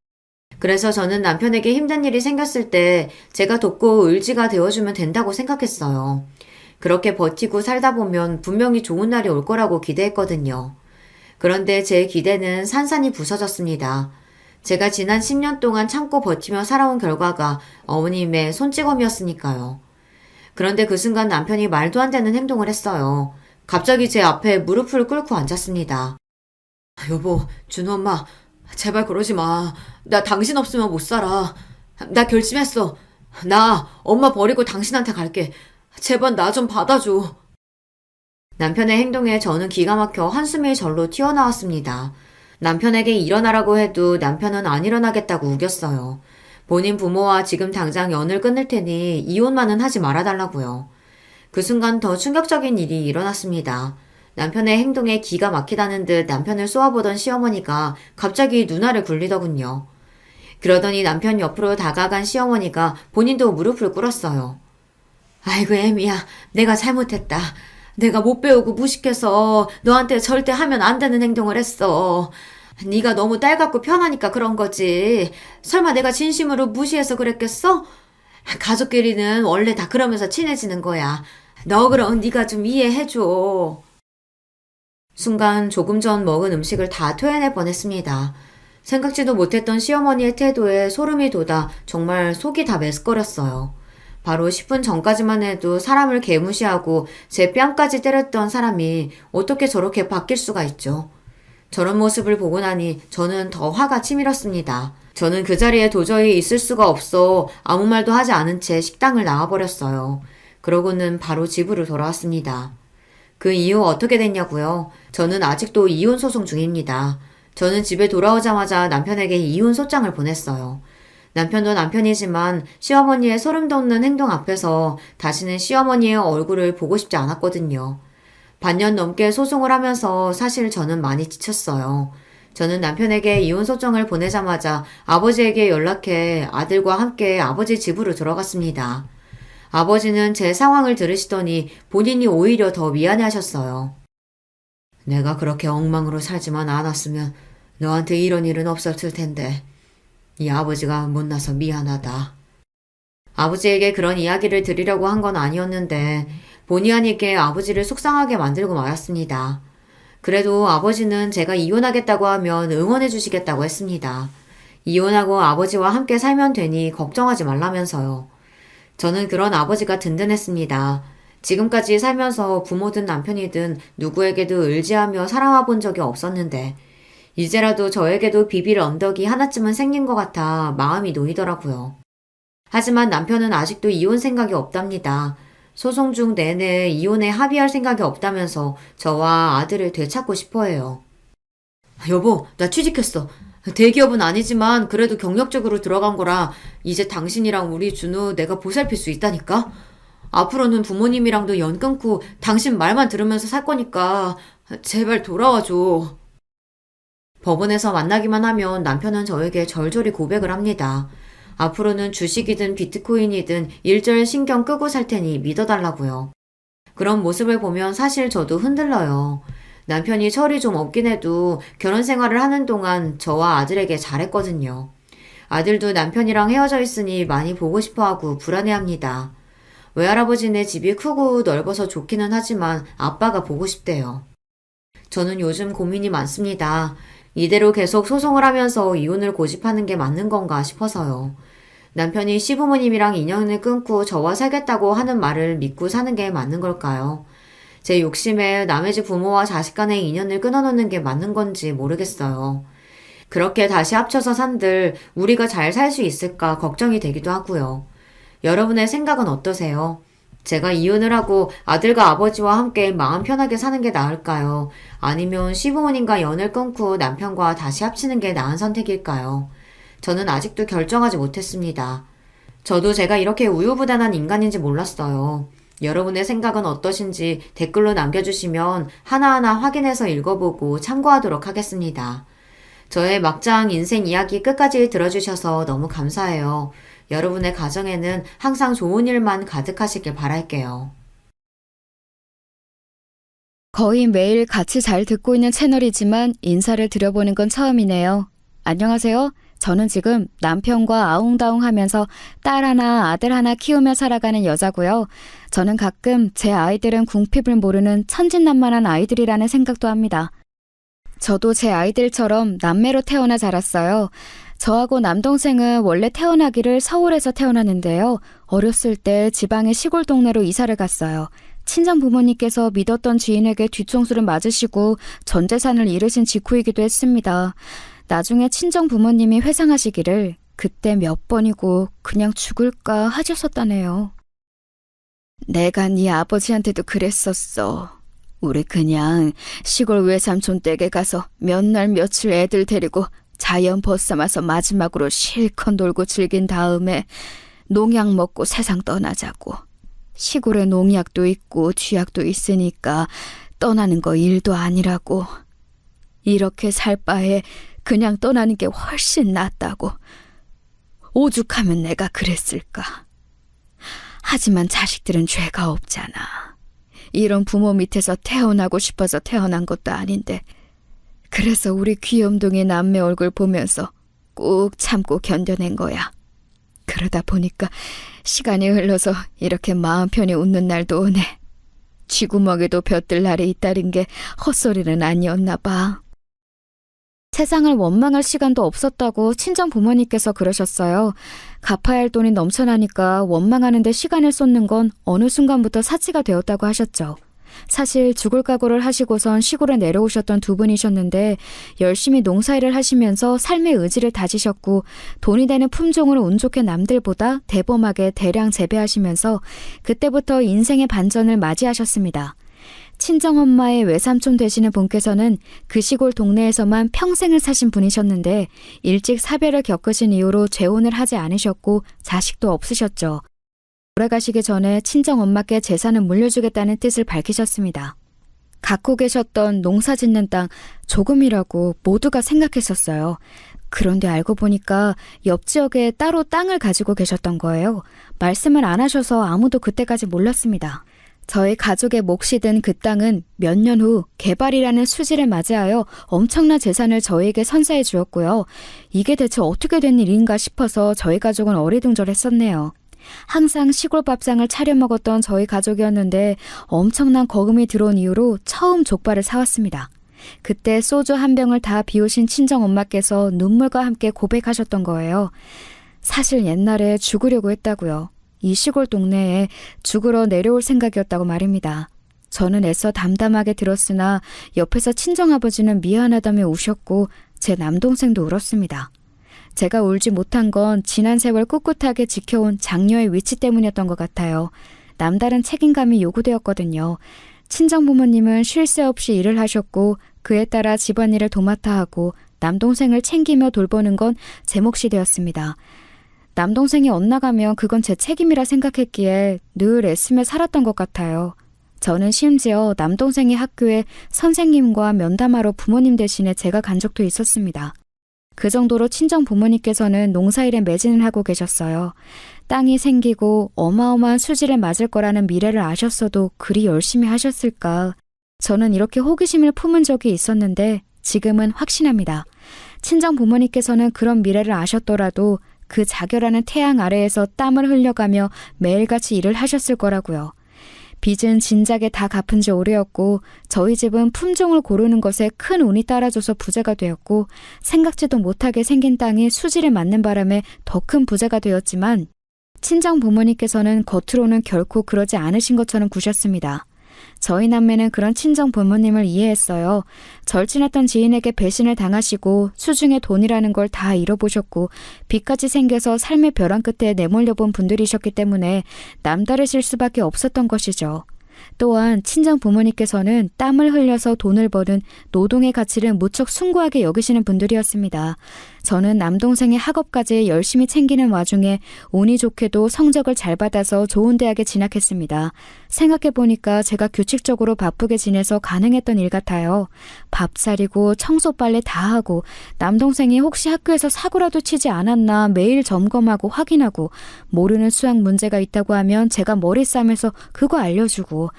그래서 저는 남편에게 힘든 일이 생겼을 때 제가 돕고 의지가 되어주면 된다고 생각했어요. 그렇게 버티고 살다 보면 분명히 좋은 날이 올 거라고 기대했거든요. 그런데 제 기대는 산산이 부서졌습니다. 제가 지난 10년 동안 참고 버티며 살아온 결과가 어머님의 손찌검이었으니까요. 그런데 그 순간 남편이 말도 안 되는 행동을 했어요. 갑자기 제 앞에 무릎을 꿇고 앉았습니다. 여보, 준호 엄마, 제발 그러지 마. 나 당신 없으면 못 살아. 나 결심했어. 나 엄마 버리고 당신한테 갈게. 제발 나 좀 받아줘. 남편의 행동에 저는 기가 막혀 한숨이 절로 튀어나왔습니다. 남편에게 일어나라고 해도 남편은 안 일어나겠다고 우겼어요. 본인 부모와 지금 당장 연을 끊을 테니 이혼만은 하지 말아달라고요. 그 순간 더 충격적인 일이 일어났습니다. 남편의 행동에 기가 막히다는 듯 남편을 쏘아보던 시어머니가 갑자기 누나를 굴리더군요. 그러더니 남편 옆으로 다가간 시어머니가 본인도 무릎을 꿇었어요. 아이고 애미야, 내가 잘못했다. 내가 못 배우고 무식해서 너한테 절대 하면 안 되는 행동을 했어. 네가 너무 딸 같고 편하니까 그런 거지. 설마 내가 진심으로 무시해서 그랬겠어? 가족끼리는 원래 다 그러면서 친해지는 거야. 너 그럼 네가 좀 이해해줘. 순간 조금 전 먹은 음식을 다 토해낼 뻔했습니다. 생각지도 못했던 시어머니의 태도에 소름이 돋아 정말 속이 다 메스꺼렸어요. 바로 10분 전까지만 해도 사람을 개무시하고 제 뺨까지 때렸던 사람이 어떻게 저렇게 바뀔 수가 있죠. 저런 모습을 보고 나니 저는 더 화가 치밀었습니다. 저는 그 자리에 도저히 있을 수가 없어 아무 말도 하지 않은 채 식당을 나와버렸어요. 그러고는 바로 집으로 돌아왔습니다. 그 이후 어떻게 됐냐고요? 저는 아직도 이혼 소송 중입니다. 저는 집에 돌아오자마자 남편에게 이혼 소장을 보냈어요. 남편도 남편이지만 시어머니의 소름 돋는 행동 앞에서 다시는 시어머니의 얼굴을 보고 싶지 않았거든요. 반년 넘게 소송을 하면서 사실 저는 많이 지쳤어요. 저는 남편에게 이혼 소정을 보내자마자 아버지에게 연락해 아들과 함께 아버지 집으로 들어갔습니다. 아버지는 제 상황을 들으시더니 본인이 오히려 더 미안해 하셨어요. 내가 그렇게 엉망으로 살지만 않았으면 너한테 이런 일은 없었을 텐데. 이 아버지가 못나서 미안하다. 아버지에게 그런 이야기를 드리려고 한 건 아니었는데 본의 아니게 아버지를 속상하게 만들고 말았습니다. 그래도 아버지는 제가 이혼하겠다고 하면 응원해 주시겠다고 했습니다. 이혼하고 아버지와 함께 살면 되니 걱정하지 말라면서요. 저는 그런 아버지가 든든했습니다. 지금까지 살면서 부모든 남편이든 누구에게도 의지하며 살아와 본 적이 없었는데 이제라도 저에게도 비빌 언덕이 하나쯤은 생긴 것 같아 마음이 놓이더라고요. 하지만 남편은 아직도 이혼 생각이 없답니다. 소송 중 내내 이혼에 합의할 생각이 없다면서 저와 아들을 되찾고 싶어 해요. 여보, 나 취직했어. 대기업은 아니지만 그래도 경력적으로 들어간 거라 이제 당신이랑 우리 준우 내가 보살필 수 있다니까? 앞으로는 부모님이랑도 연 끊고 당신 말만 들으면서 살 거니까 제발 돌아와줘. 법원에서 만나기만 하면 남편은 저에게 절절히 고백을 합니다. 앞으로는 주식이든 비트코인이든 일절 신경 끄고 살 테니 믿어달라고요. 그런 모습을 보면 사실 저도 흔들려요. 남편이 철이 좀 없긴 해도 결혼 생활을 하는 동안 저와 아들에게 잘했거든요. 아들도 남편이랑 헤어져 있으니 많이 보고 싶어 하고 불안해합니다. 외할아버지네 집이 크고 넓어서 좋기는 하지만 아빠가 보고 싶대요. 저는 요즘 고민이 많습니다. 이대로 계속 소송을 하면서 이혼을 고집하는 게 맞는 건가 싶어서요. 남편이 시부모님이랑 인연을 끊고 저와 살겠다고 하는 말을 믿고 사는 게 맞는 걸까요? 제 욕심에 남의 집 부모와 자식 간의 인연을 끊어놓는 게 맞는 건지 모르겠어요. 그렇게 다시 합쳐서 산들 우리가 잘 살 수 있을까 걱정이 되기도 하고요. 여러분의 생각은 어떠세요? 제가 이혼을 하고 아들과 아버지와 함께 마음 편하게 사는 게 나을까요? 아니면 시부모님과 연을 끊고 남편과 다시 합치는 게 나은 선택일까요? 저는 아직도 결정하지 못했습니다. 저도 제가 이렇게 우유부단한 인간인지 몰랐어요. 여러분의 생각은 어떠신지 댓글로 남겨주시면 하나하나 확인해서 읽어보고 참고하도록 하겠습니다. 저의 막장 인생 이야기 끝까지 들어주셔서 너무 감사해요. 여러분의 가정에는 항상 좋은 일만 가득하시길 바랄게요. 거의 매일 같이 잘 듣고 있는 채널이지만 인사를 드려보는 건 처음이네요. 안녕하세요. 저는 지금 남편과 아웅다웅 하면서 딸 하나, 아들 하나 키우며 살아가는 여자고요. 저는 가끔 제 아이들은 궁핍을 모르는 천진난만한 아이들이라는 생각도 합니다. 저도 제 아이들처럼 남매로 태어나 자랐어요. 저하고 남동생은 원래 태어나기를 서울에서 태어났는데요. 어렸을 때 지방의 시골 동네로 이사를 갔어요. 친정 부모님께서 믿었던 지인에게 뒤통수를 맞으시고 전 재산을 잃으신 직후이기도 했습니다. 나중에 친정 부모님이 회상하시기를 그때 몇 번이고 그냥 죽을까 하셨었다네요. 내가 네 아버지한테도 그랬었어. 우리 그냥 시골 외삼촌 댁에 가서 몇 날 며칠 애들 데리고 자연 벗삼아서 마지막으로 실컷 놀고 즐긴 다음에 농약 먹고 세상 떠나자고. 시골에 농약도 있고 쥐약도 있으니까 떠나는 거 일도 아니라고. 이렇게 살 바에 그냥 떠나는 게 훨씬 낫다고. 오죽하면 내가 그랬을까. 하지만 자식들은 죄가 없잖아. 이런 부모 밑에서 태어나고 싶어서 태어난 것도 아닌데. 그래서 우리 귀염둥이 남매 얼굴 보면서 꾹 참고 견뎌낸 거야. 그러다 보니까 시간이 흘러서 이렇게 마음 편히 웃는 날도 오네. 쥐구멍에도 볕들 날이 있다는 게 헛소리는 아니었나 봐. 세상을 원망할 시간도 없었다고 친정 부모님께서 그러셨어요. 갚아야 할 돈이 넘쳐나니까 원망하는데 시간을 쏟는 건 어느 순간부터 사치가 되었다고 하셨죠. 사실 죽을 각오를 하시고선 시골에 내려오셨던 두 분이셨는데 열심히 농사일을 하시면서 삶의 의지를 다지셨고 돈이 되는 품종으로 운 좋게 남들보다 대범하게 대량 재배하시면서 그때부터 인생의 반전을 맞이하셨습니다. 친정엄마의 외삼촌 되시는 분께서는 그 시골 동네에서만 평생을 사신 분이셨는데 일찍 사별을 겪으신 이후로 재혼을 하지 않으셨고 자식도 없으셨죠. 돌아가시기 전에 친정엄마께 재산을 물려주겠다는 뜻을 밝히셨습니다. 갖고 계셨던 농사 짓는 땅 조금이라고 모두가 생각했었어요. 그런데 알고 보니까 옆 지역에 따로 땅을 가지고 계셨던 거예요. 말씀을 안 하셔서 아무도 그때까지 몰랐습니다. 저희 가족의 몫이 된 그 땅은 몇 년 후 개발이라는 수지를 맞이하여 엄청난 재산을 저희에게 선사해 주었고요. 이게 대체 어떻게 된 일인가 싶어서 저희 가족은 어리둥절했었네요. 항상 시골 밥상을 차려 먹었던 저희 가족이었는데 엄청난 거금이 들어온 이후로 처음 족발을 사왔습니다. 그때 소주 한 병을 다 비우신 친정엄마께서 눈물과 함께 고백하셨던 거예요. 사실 옛날에 죽으려고 했다고요. 이 시골 동네에 죽으러 내려올 생각이었다고 말입니다. 저는 애써 담담하게 들었으나 옆에서 친정아버지는 미안하다며 우셨고 제 남동생도 울었습니다. 제가 울지 못한 건 지난 세월 꿋꿋하게 지켜온 장녀의 위치 때문이었던 것 같아요. 남다른 책임감이 요구되었거든요. 친정부모님은 쉴 새 없이 일을 하셨고 그에 따라 집안일을 도맡아 하고 남동생을 챙기며 돌보는 건 제 몫이 되었습니다. 남동생이 엇나가면 그건 제 책임이라 생각했기에 늘 애쓰며 살았던 것 같아요. 저는 심지어 남동생이 학교에 선생님과 면담하러 부모님 대신에 제가 간 적도 있었습니다. 그 정도로 친정 부모님께서는 농사일에 매진을 하고 계셨어요. 땅이 생기고 어마어마한 수지를 맞을 거라는 미래를 아셨어도 그리 열심히 하셨을까. 저는 이렇게 호기심을 품은 적이 있었는데 지금은 확신합니다. 친정 부모님께서는 그런 미래를 아셨더라도 그 자결하는 태양 아래에서 땀을 흘려가며 매일같이 일을 하셨을 거라고요. 빚은 진작에 다 갚은 지 오래였고 저희 집은 품종을 고르는 것에 큰 운이 따라줘서 부자가 되었고 생각지도 못하게 생긴 땅이 수지를 맞는 바람에 더 큰 부자가 되었지만 친정 부모님께서는 겉으로는 결코 그러지 않으신 것처럼 구셨습니다. 저희 남매는 그런 친정 부모님을 이해했어요. 절친했던 지인에게 배신을 당하시고 수중에 돈이라는 걸 다 잃어보셨고 빚까지 생겨서 삶의 벼랑 끝에 내몰려 본 분들이셨기 때문에 남다르실 수밖에 없었던 것이죠. 또한 친정 부모님께서는 땀을 흘려서 돈을 버는 노동의 가치를 무척 숭고하게 여기시는 분들이었습니다. 저는 남동생의 학업까지 열심히 챙기는 와중에 운이 좋게도 성적을 잘 받아서 좋은 대학에 진학했습니다. 생각해보니까 제가 규칙적으로 바쁘게 지내서 가능했던 일 같아요. 밥 차리고 청소 빨래 다 하고 남동생이 혹시 학교에서 사고라도 치지 않았나 매일 점검하고 확인하고 모르는 수학 문제가 있다고 하면 제가 머리 싸매서 그거 알려주고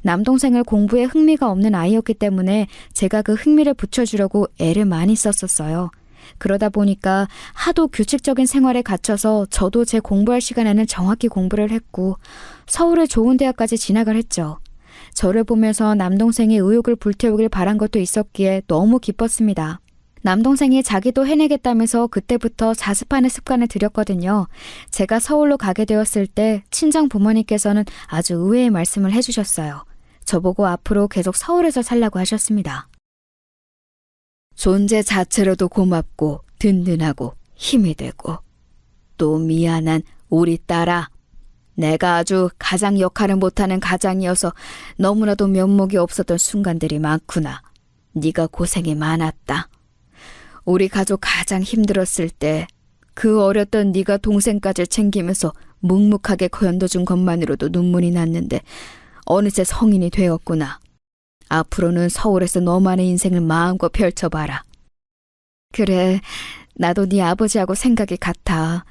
남동생을 공부에 흥미가 없는 아이였기 때문에 제가 그 흥미를 붙여주려고 애를 많이 썼었어요. 그러다 보니까 하도 규칙적인 생활에 갇혀서 저도 제 공부할 시간에는 정확히 공부를 했고 서울의 좋은 대학까지 진학을 했죠. 저를 보면서 남동생이 의욕을 불태우길 바란 것도 있었기에 너무 기뻤습니다. 남동생이 자기도 해내겠다면서 그때부터 자습하는 습관을 들였거든요. 제가 서울로 가게 되었을 때 친정 부모님께서는 아주 의외의 말씀을 해주셨어요. 저보고 앞으로 계속 서울에서 살라고 하셨습니다. 존재 자체로도 고맙고 든든하고 힘이 되고 또 미안한 우리 딸아. 내가 아주 가장 역할을 못하는 가장이어서 너무나도 면목이 없었던 순간들이 많구나. 네가 고생이 많았다. 우리 가족 가장 힘들었을 때 그 어렸던 네가 동생까지 챙기면서 묵묵하게 견뎌준 것만으로도 눈물이 났는데 어느새 성인이 되었구나. 앞으로는 서울에서 너만의 인생을 마음껏 펼쳐봐라. 그래, 나도 네 아버지하고 생각이 같아.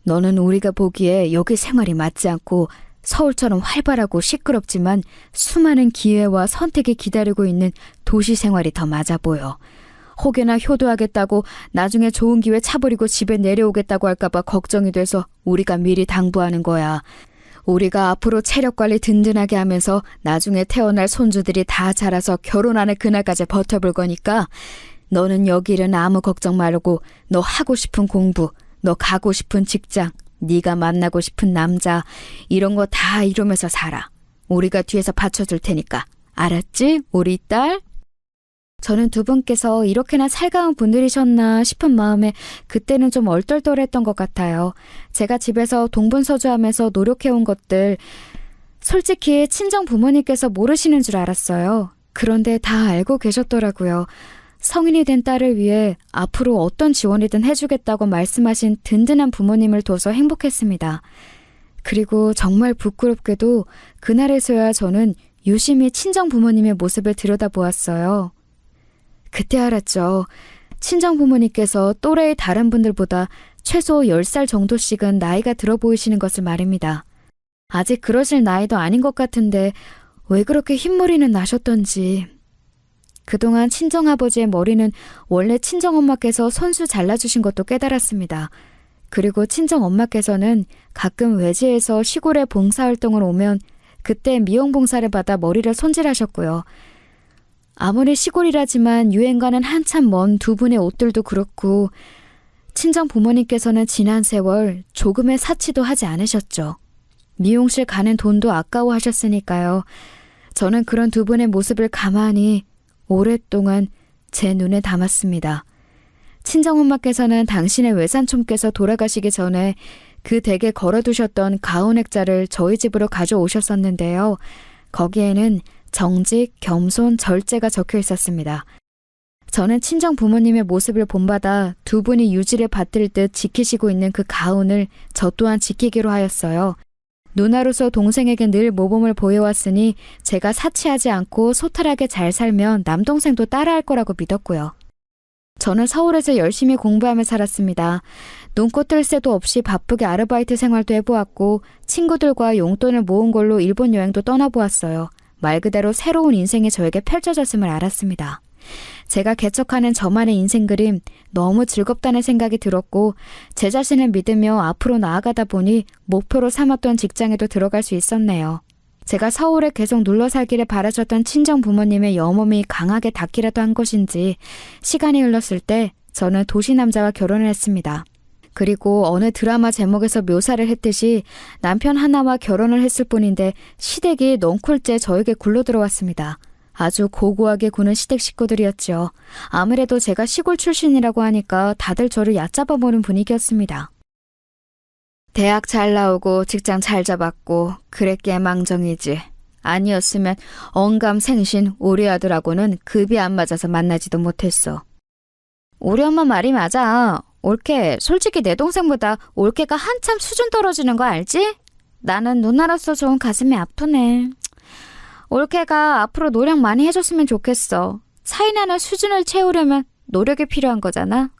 너는 우리가 보기에 여기 생활이 맞지 않고 서울처럼 활발하고 시끄럽지만 수많은 기회와 선택이 기다리고 있는 도시 생활이 더 맞아 보여. 혹여나 효도하겠다고 나중에 좋은 기회 차버리고 집에 내려오겠다고 할까봐 걱정이 돼서 우리가 미리 당부하는 거야. 우리가 앞으로 체력 관리 든든하게 하면서 나중에 태어날 손주들이 다 자라서 결혼하는 그날까지 버텨볼 거니까 너는 여기 일은 아무 걱정 말고 너 하고 싶은 공부, 너 가고 싶은 직장, 네가 만나고 싶은 남자 이런 거 다 이루면서 살아. 우리가 뒤에서 받쳐줄 테니까. 알았지? 우리 딸? 저는 두 분께서 이렇게나 살가운 분들이셨나 싶은 마음에 그때는 좀 얼떨떨했던 것 같아요. 제가 집에서 동분서주하면서 노력해온 것들 솔직히 친정 부모님께서 모르시는 줄 알았어요. 그런데 다 알고 계셨더라고요. 성인이 된 딸을 위해 앞으로 어떤 지원이든 해주겠다고 말씀하신 든든한 부모님을 둬서 행복했습니다. 그리고 정말 부끄럽게도 그날에서야 저는 유심히 친정 부모님의 모습을 들여다보았어요. 그때 알았죠. 친정 부모님께서 또래의 다른 분들보다 최소 10살 정도씩은 나이가 들어 보이시는 것을 말입니다. 아직 그러실 나이도 아닌 것 같은데 왜 그렇게 흰머리는 나셨던지. 그동안 친정아버지의 머리는 원래 친정엄마께서 손수 잘라주신 것도 깨달았습니다. 그리고 친정엄마께서는 가끔 외지에서 시골에 봉사활동을 오면 그때 미용봉사를 받아 머리를 손질하셨고요. 아무리 시골이라지만 유행과는 한참 먼 두 분의 옷들도 그렇고 친정 부모님께서는 지난 세월 조금의 사치도 하지 않으셨죠. 미용실 가는 돈도 아까워하셨으니까요. 저는 그런 두 분의 모습을 가만히 오랫동안 제 눈에 담았습니다. 친정엄마께서는 당신의 외삼촌께서 돌아가시기 전에 그 댁에 걸어두셨던 가온 액자를 저희 집으로 가져오셨었는데요. 거기에는 정직, 겸손, 절제가 적혀 있었습니다. 저는 친정 부모님의 모습을 본받아 두 분이 유지를 받들 듯 지키시고 있는 그 가온을 저 또한 지키기로 하였어요. 누나로서 동생에게 늘 모범을 보여왔으니 제가 사치하지 않고 소탈하게 잘 살면 남동생도 따라할 거라고 믿었고요. 저는 서울에서 열심히 공부하며 살았습니다. 눈꽃 뜰 새도 없이 바쁘게 아르바이트 생활도 해보았고 친구들과 용돈을 모은 걸로 일본 여행도 떠나보았어요. 말 그대로 새로운 인생이 저에게 펼쳐졌음을 알았습니다. 제가 개척하는 저만의 인생 그림 너무 즐겁다는 생각이 들었고 제 자신을 믿으며 앞으로 나아가다 보니 목표로 삼았던 직장에도 들어갈 수 있었네요. 제가 서울에 계속 눌러 살기를 바라셨던 친정 부모님의 염원이 강하게 닿기라도 한 것인지 시간이 흘렀을 때 저는 도시 남자와 결혼을 했습니다. 그리고 어느 드라마 제목에서 묘사를 했듯이 남편 하나와 결혼을 했을 뿐인데 시댁이 넝쿨째 저에게 굴러 들어왔습니다. 아주 고고하게 구는 시댁 식구들이었죠. 아무래도 제가 시골 출신이라고 하니까 다들 저를 얕잡아 보는 분위기였습니다. 대학 잘 나오고 직장 잘 잡았고 그랬기에 망정이지. 아니었으면 언감생신 우리 아들하고는 급이 안 맞아서 만나지도 못했어. 우리 엄마 말이 맞아. 올케, 솔직히 내 동생보다 올케가 한참 수준 떨어지는 거 알지? 나는 누나로서 좋은 가슴이 아프네. 올케가 앞으로 노력 많이 해줬으면 좋겠어. 차이나는 수준을 채우려면 노력이 필요한 거잖아.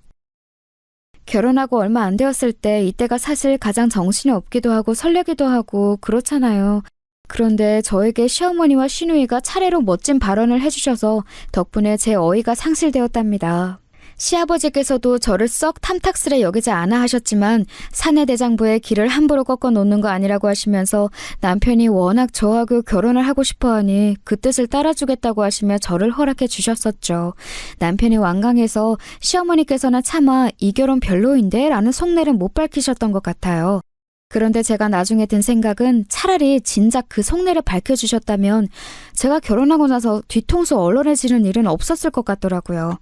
결혼하고 얼마 안 되었을 때 이때가 사실 가장 정신이 없기도 하고 설레기도 하고 그렇잖아요. 그런데 저에게 시어머니와 시누이가 차례로 멋진 발언을 해주셔서 덕분에 제 어이가 상실되었답니다. 시아버지께서도 저를 썩 탐탁스레 여기지 않아 하셨지만 사내대장부의 길을 함부로 꺾어 놓는 거 아니라고 하시면서 남편이 워낙 저하고 결혼을 하고 싶어하니 그 뜻을 따라주겠다고 하시며 저를 허락해 주셨었죠. 남편이 완강해서 시어머니께서는 차마 이 결혼 별로인데 라는 속내를 못 밝히셨던 것 같아요. 그런데 제가 나중에 든 생각은 차라리 진작 그 속내를 밝혀주셨다면 제가 결혼하고 나서 뒤통수 얼얼해지는 일은 없었을 것 같더라고요.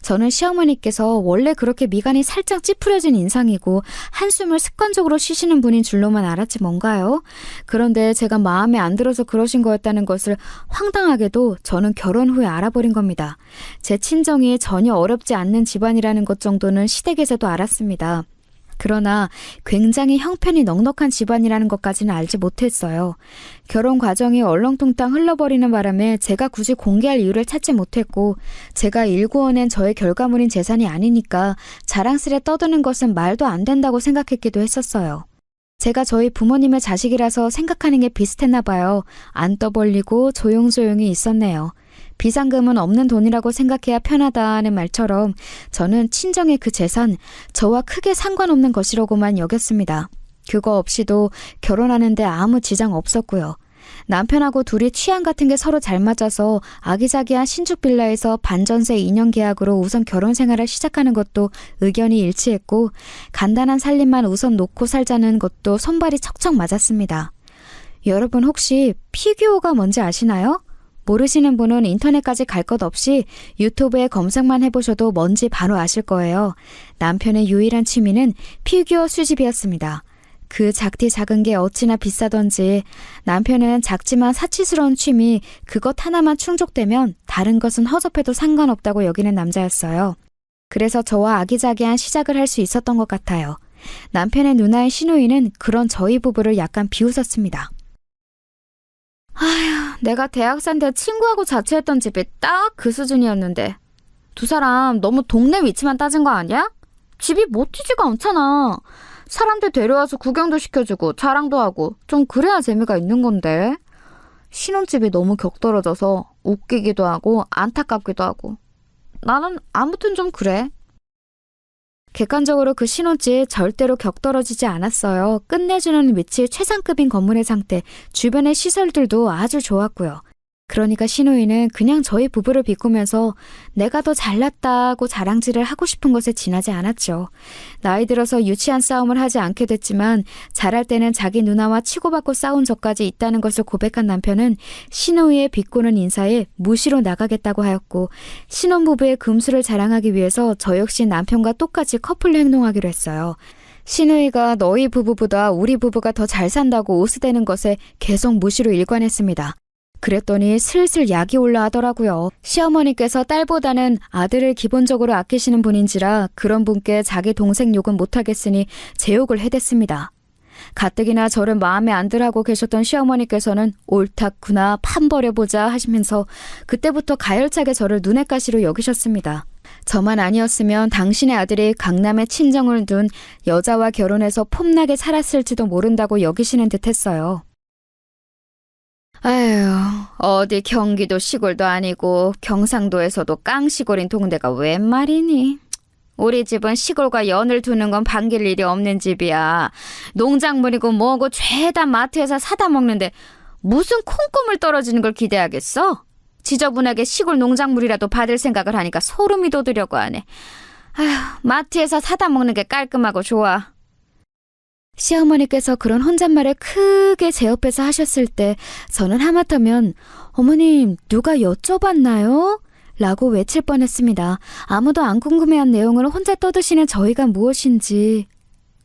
저는 시어머니께서 원래 그렇게 미간이 살짝 찌푸려진 인상이고 한숨을 습관적으로 쉬시는 분인 줄로만 알았지 뭔가요? 그런데 제가 마음에 안 들어서 그러신 거였다는 것을 황당하게도 저는 결혼 후에 알아버린 겁니다. 제 친정이 전혀 어렵지 않는 집안이라는 것 정도는 시댁에서도 알았습니다. 그러나 굉장히 형편이 넉넉한 집안이라는 것까지는 알지 못했어요. 결혼 과정이 얼렁뚱땅 흘러버리는 바람에 제가 굳이 공개할 이유를 찾지 못했고 제가 일구어낸 저의 결과물인 재산이 아니니까 자랑스레 떠드는 것은 말도 안 된다고 생각했기도 했었어요. 제가 저희 부모님의 자식이라서 생각하는 게 비슷했나 봐요. 안 떠벌리고 조용조용히 있었네요. 비상금은 없는 돈이라고 생각해야 편하다는 말처럼 저는 친정의 그 재산, 저와 크게 상관없는 것이라고만 여겼습니다. 그거 없이도 결혼하는데 아무 지장 없었고요. 남편하고 둘이 취향 같은 게 서로 잘 맞아서 아기자기한 신축 빌라에서 반전세 2년 계약으로 우선 결혼 생활을 시작하는 것도 의견이 일치했고 간단한 살림만 우선 놓고 살자는 것도 손발이 척척 맞았습니다. 여러분 혹시 피규어가 뭔지 아시나요? 모르시는 분은 인터넷까지 갈 것 없이 유튜브에 검색만 해보셔도 뭔지 바로 아실 거예요. 남편의 유일한 취미는 피규어 수집이었습니다. 그 작디 작은 게 어찌나 비싸던지 남편은 작지만 사치스러운 취미 그것 하나만 충족되면 다른 것은 허접해도 상관없다고 여기는 남자였어요. 그래서 저와 아기자기한 시작을 할 수 있었던 것 같아요. 남편의 누나의 시누이는 그런 저희 부부를 약간 비웃었습니다. 아휴, 내가 대학생 때 친구하고 자취했던 집이 딱 그 수준이었는데 두 사람 너무 동네 위치만 따진 거 아니야? 집이 멋지지가 않잖아. 사람들 데려와서 구경도 시켜주고 자랑도 하고 좀 그래야 재미가 있는 건데. 신혼집이 너무 격떨어져서 웃기기도 하고 안타깝기도 하고. 나는 아무튼 좀 그래. 객관적으로 그 신혼집 절대로 격떨어지지 않았어요. 끝내주는 위치 최상급인 건물의 상태, 주변의 시설들도 아주 좋았고요. 그러니까 신우이는 그냥 저희 부부를 비꾸면서 내가 더 잘났다고 자랑질을 하고 싶은 것에 지나지 않았죠. 나이 들어서 유치한 싸움을 하지 않게 됐지만 잘할 때는 자기 누나와 치고받고 싸운 적까지 있다는 것을 고백한 남편은 신우이의 비꼬는 인사에 무시로 나가겠다고 하였고, 신혼부부의 금수를 자랑하기 위해서 저 역시 남편과 똑같이 커플로 행동하기로 했어요. 신우이가 너희 부부보다 우리 부부가 더 잘 산다고 오스대는 것에 계속 무시로 일관했습니다. 그랬더니 슬슬 약이 올라하더라고요. 시어머니께서 딸보다는 아들을 기본적으로 아끼시는 분인지라 그런 분께 자기 동생 욕은 못하겠으니 제 욕을 해댔습니다. 가뜩이나 저를 마음에 안 들하고 계셨던 시어머니께서는 옳다구나 판버려보자 하시면서 그때부터 가열차게 저를 눈엣 가시로 여기셨습니다. 저만 아니었으면 당신의 아들이 강남에 친정을 둔 여자와 결혼해서 폼나게 살았을지도 모른다고 여기시는 듯 했어요. 아휴, 어디 경기도 시골도 아니고 경상도에서도 깡시골인 동네가 웬 말이니? 우리 집은 시골과 연을 두는 건 반길 일이 없는 집이야. 농작물이고 뭐고 죄다 마트에서 사다 먹는데 무슨 콩고물 떨어지는 걸 기대하겠어? 지저분하게 시골 농작물이라도 받을 생각을 하니까 소름이 돋으려고 하네. 아휴, 마트에서 사다 먹는 게 깔끔하고 좋아. 시어머니께서 그런 혼잣말을 크게 제 옆에서 하셨을 때 저는 하마터면 어머님 누가 여쭤봤나요? 라고 외칠 뻔했습니다. 아무도 안 궁금해한 내용을 혼자 떠드시는 저희가 무엇인지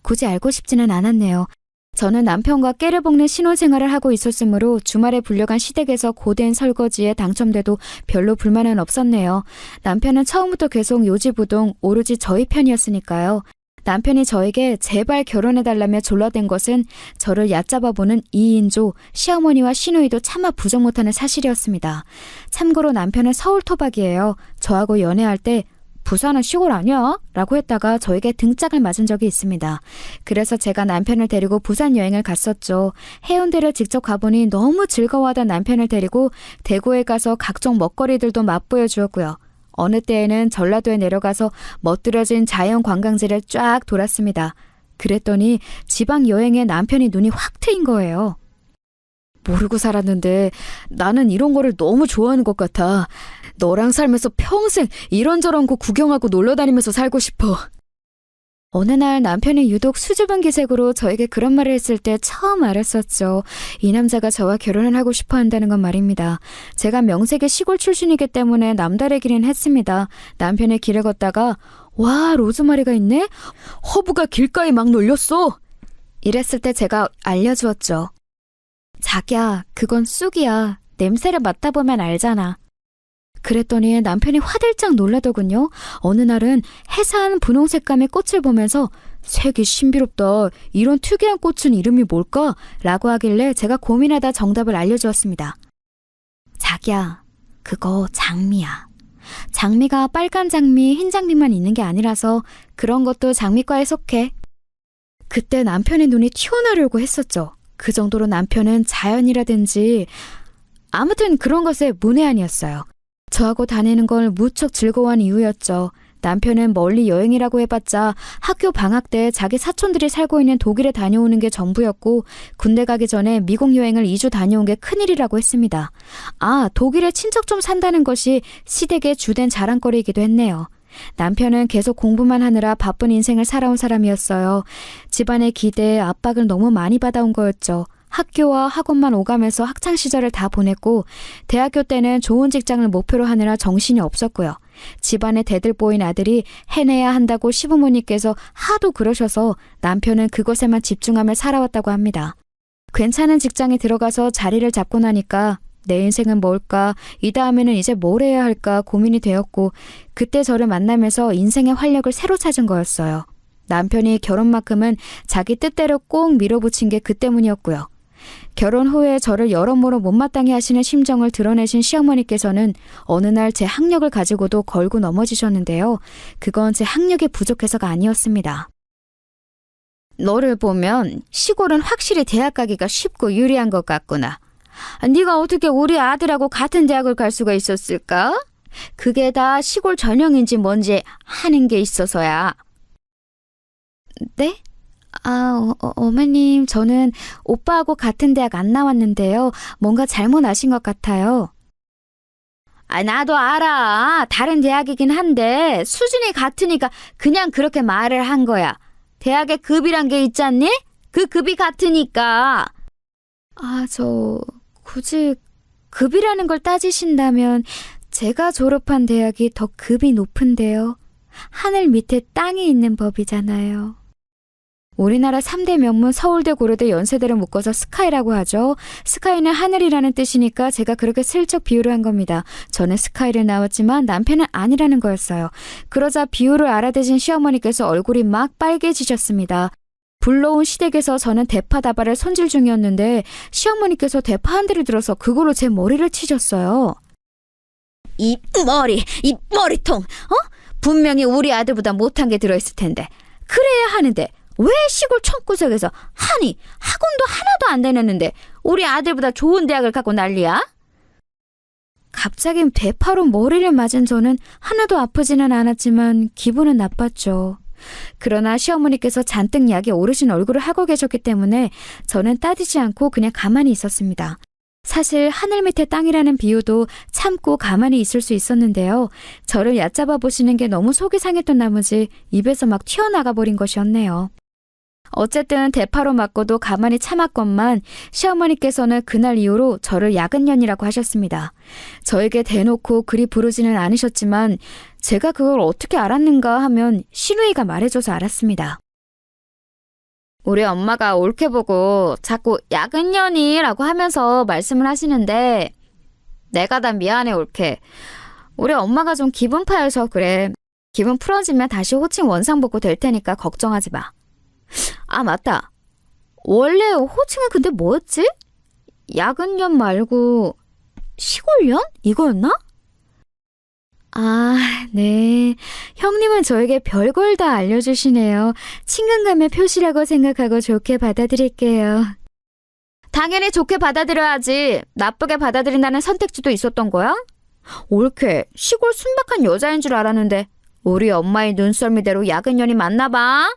굳이 알고 싶지는 않았네요. 저는 남편과 깨를 볶는 신혼생활을 하고 있었으므로 주말에 불려간 시댁에서 고된 설거지에 당첨돼도 별로 불만은 없었네요. 남편은 처음부터 계속 요지부동 오로지 저희 편이었으니까요. 남편이 저에게 제발 결혼해달라며 졸라댄 것은 저를 얕잡아보는 이인조, 시어머니와 시누이도 차마 부정 못하는 사실이었습니다. 참고로 남편은 서울 토박이에요. 저하고 연애할 때 부산은 시골 아니야? 라고 했다가 저에게 등짝을 맞은 적이 있습니다. 그래서 제가 남편을 데리고 부산 여행을 갔었죠. 해운대를 직접 가보니 너무 즐거워하던 남편을 데리고 대구에 가서 각종 먹거리들도 맛보여 주었고요. 어느 때에는 전라도에 내려가서 멋들어진 자연 관광지를 쫙 돌았습니다. 그랬더니 지방 여행에 남편이 눈이 확 트인 거예요. 모르고 살았는데 나는 이런 거를 너무 좋아하는 것 같아. 너랑 살면서 평생 이런저런 곳 구경하고 놀러다니면서 살고 싶어. 어느 날 남편이 유독 수줍은 기색으로 저에게 그런 말을 했을 때 처음 알았었죠. 이 남자가 저와 결혼을 하고 싶어 한다는 건 말입니다. 제가 명색의 시골 출신이기 때문에 남다르기는 했습니다. 남편의 길을 걷다가 와, 로즈마리가 있네? 허브가 길가에 막 놀렸어. 이랬을 때 제가 알려주었죠. 자기야, 그건 쑥이야. 냄새를 맡아보면 알잖아. 그랬더니 남편이 화들짝 놀라더군요. 어느 날은 해산 분홍 색감의 꽃을 보면서 색이 신비롭다. 이런 특이한 꽃은 이름이 뭘까? 라고 하길래 제가 고민하다 정답을 알려주었습니다. 자기야, 그거 장미야. 장미가 빨간 장미, 흰 장미만 있는 게 아니라서 그런 것도 장미과에 속해. 그때 남편의 눈이 튀어나오려고 했었죠. 그 정도로 남편은 자연이라든지 아무튼 그런 것에 문외한이었어요. 저하고 다니는 걸 무척 즐거워한 이유였죠. 남편은 멀리 여행이라고 해봤자 학교 방학 때 자기 사촌들이 살고 있는 독일에 다녀오는 게 전부였고 군대 가기 전에 미국 여행을 2주 다녀온 게 큰일이라고 했습니다. 아, 독일에 친척 좀 산다는 것이 시댁의 주된 자랑거리이기도 했네요. 남편은 계속 공부만 하느라 바쁜 인생을 살아온 사람이었어요. 집안의 기대에 압박을 너무 많이 받아온 거였죠. 학교와 학원만 오가면서 학창시절을 다 보냈고 대학교 때는 좋은 직장을 목표로 하느라 정신이 없었고요. 집안에 대들보인 아들이 해내야 한다고 시부모님께서 하도 그러셔서 남편은 그것에만 집중하며 살아왔다고 합니다. 괜찮은 직장에 들어가서 자리를 잡고 나니까 내 인생은 뭘까? 이 다음에는 이제 뭘 해야 할까 고민이 되었고 그때 저를 만나면서 인생의 활력을 새로 찾은 거였어요. 남편이 결혼만큼은 자기 뜻대로 꼭 밀어붙인 게 그 때문이었고요. 결혼 후에 저를 여러모로 못마땅해 하시는 심정을 드러내신 시어머니께서는 어느 날 제 학력을 가지고도 걸고 넘어지셨는데요. 그건 제 학력이 부족해서가 아니었습니다. 너를 보면 시골은 확실히 대학 가기가 쉽고 유리한 것 같구나. 네가 어떻게 우리 아들하고 같은 대학을 갈 수가 있었을까? 그게 다 시골 전형인지 뭔지 하는 게 있어서야. 네? 어머님, 저는 오빠하고 같은 대학 안 나왔는데요. 뭔가 잘못 아신 것 같아요. 나도 알아. 다른 대학이긴 한데 수준이 같으니까 그냥 그렇게 말을 한 거야. 대학에 급이란 게 있잖니? 그 급이 같으니까. 굳이 급이라는 걸 따지신다면 제가 졸업한 대학이 더 급이 높은데요. 하늘 밑에 땅이 있는 법이잖아요. 우리나라 3대 명문 서울대, 고려대, 연세대를 묶어서 스카이라고 하죠. 스카이는 하늘이라는 뜻이니까 제가 그렇게 슬쩍 비유를 한 겁니다. 저는 스카이를 나왔지만 남편은 아니라는 거였어요. 그러자 비유를 알아대신 시어머니께서 얼굴이 막 빨개지셨습니다. 불러온 시댁에서 저는 대파다발을 손질 중이었는데 시어머니께서 대파 한 대를 들어서 그걸로 제 머리를 치셨어요. 이 머리통, 분명히 우리 아들보다 못한 게 들어있을 텐데. 그래야 하는데 왜 시골 촌구석에서 학원도 하나도 안 다녔는데 우리 아들보다 좋은 대학을 가고 난리야? 갑자기 대파로 머리를 맞은 저는 하나도 아프지는 않았지만 기분은 나빴죠. 그러나 시어머니께서 잔뜩 약이 오르신 얼굴을 하고 계셨기 때문에 저는 따지지 않고 그냥 가만히 있었습니다. 사실 하늘 밑에 땅이라는 비유도 참고 가만히 있을 수 있었는데요. 저를 얕잡아 보시는 게 너무 속이 상했던 나머지 입에서 막 튀어나가 버린 것이었네요. 어쨌든 대파로 맞고도 가만히 참았건만 시어머니께서는 그날 이후로 저를 야근년이라고 하셨습니다. 저에게 대놓고 그리 부르지는 않으셨지만 제가 그걸 어떻게 알았는가 하면 시누이가 말해줘서 알았습니다. 우리 엄마가 옳게 보고 자꾸 야근년이라고 하면서 말씀을 하시는데 내가 다 미안해 옳게. 우리 엄마가 좀 기분 파여서 그래. 기분 풀어지면 다시 호칭 원상복구 될 테니까 걱정하지 마. 맞다. 원래 호칭은 근데 뭐였지? 야근년 말고 시골년? 이거였나? 네. 형님은 저에게 별걸 다 알려주시네요. 친근감의 표시라고 생각하고 좋게 받아들일게요. 당연히 좋게 받아들여야지. 나쁘게 받아들인다는 선택지도 있었던 거야? 옳게 시골 순박한 여자인 줄 알았는데 우리 엄마의 눈썰미대로 야근년이 맞나 봐.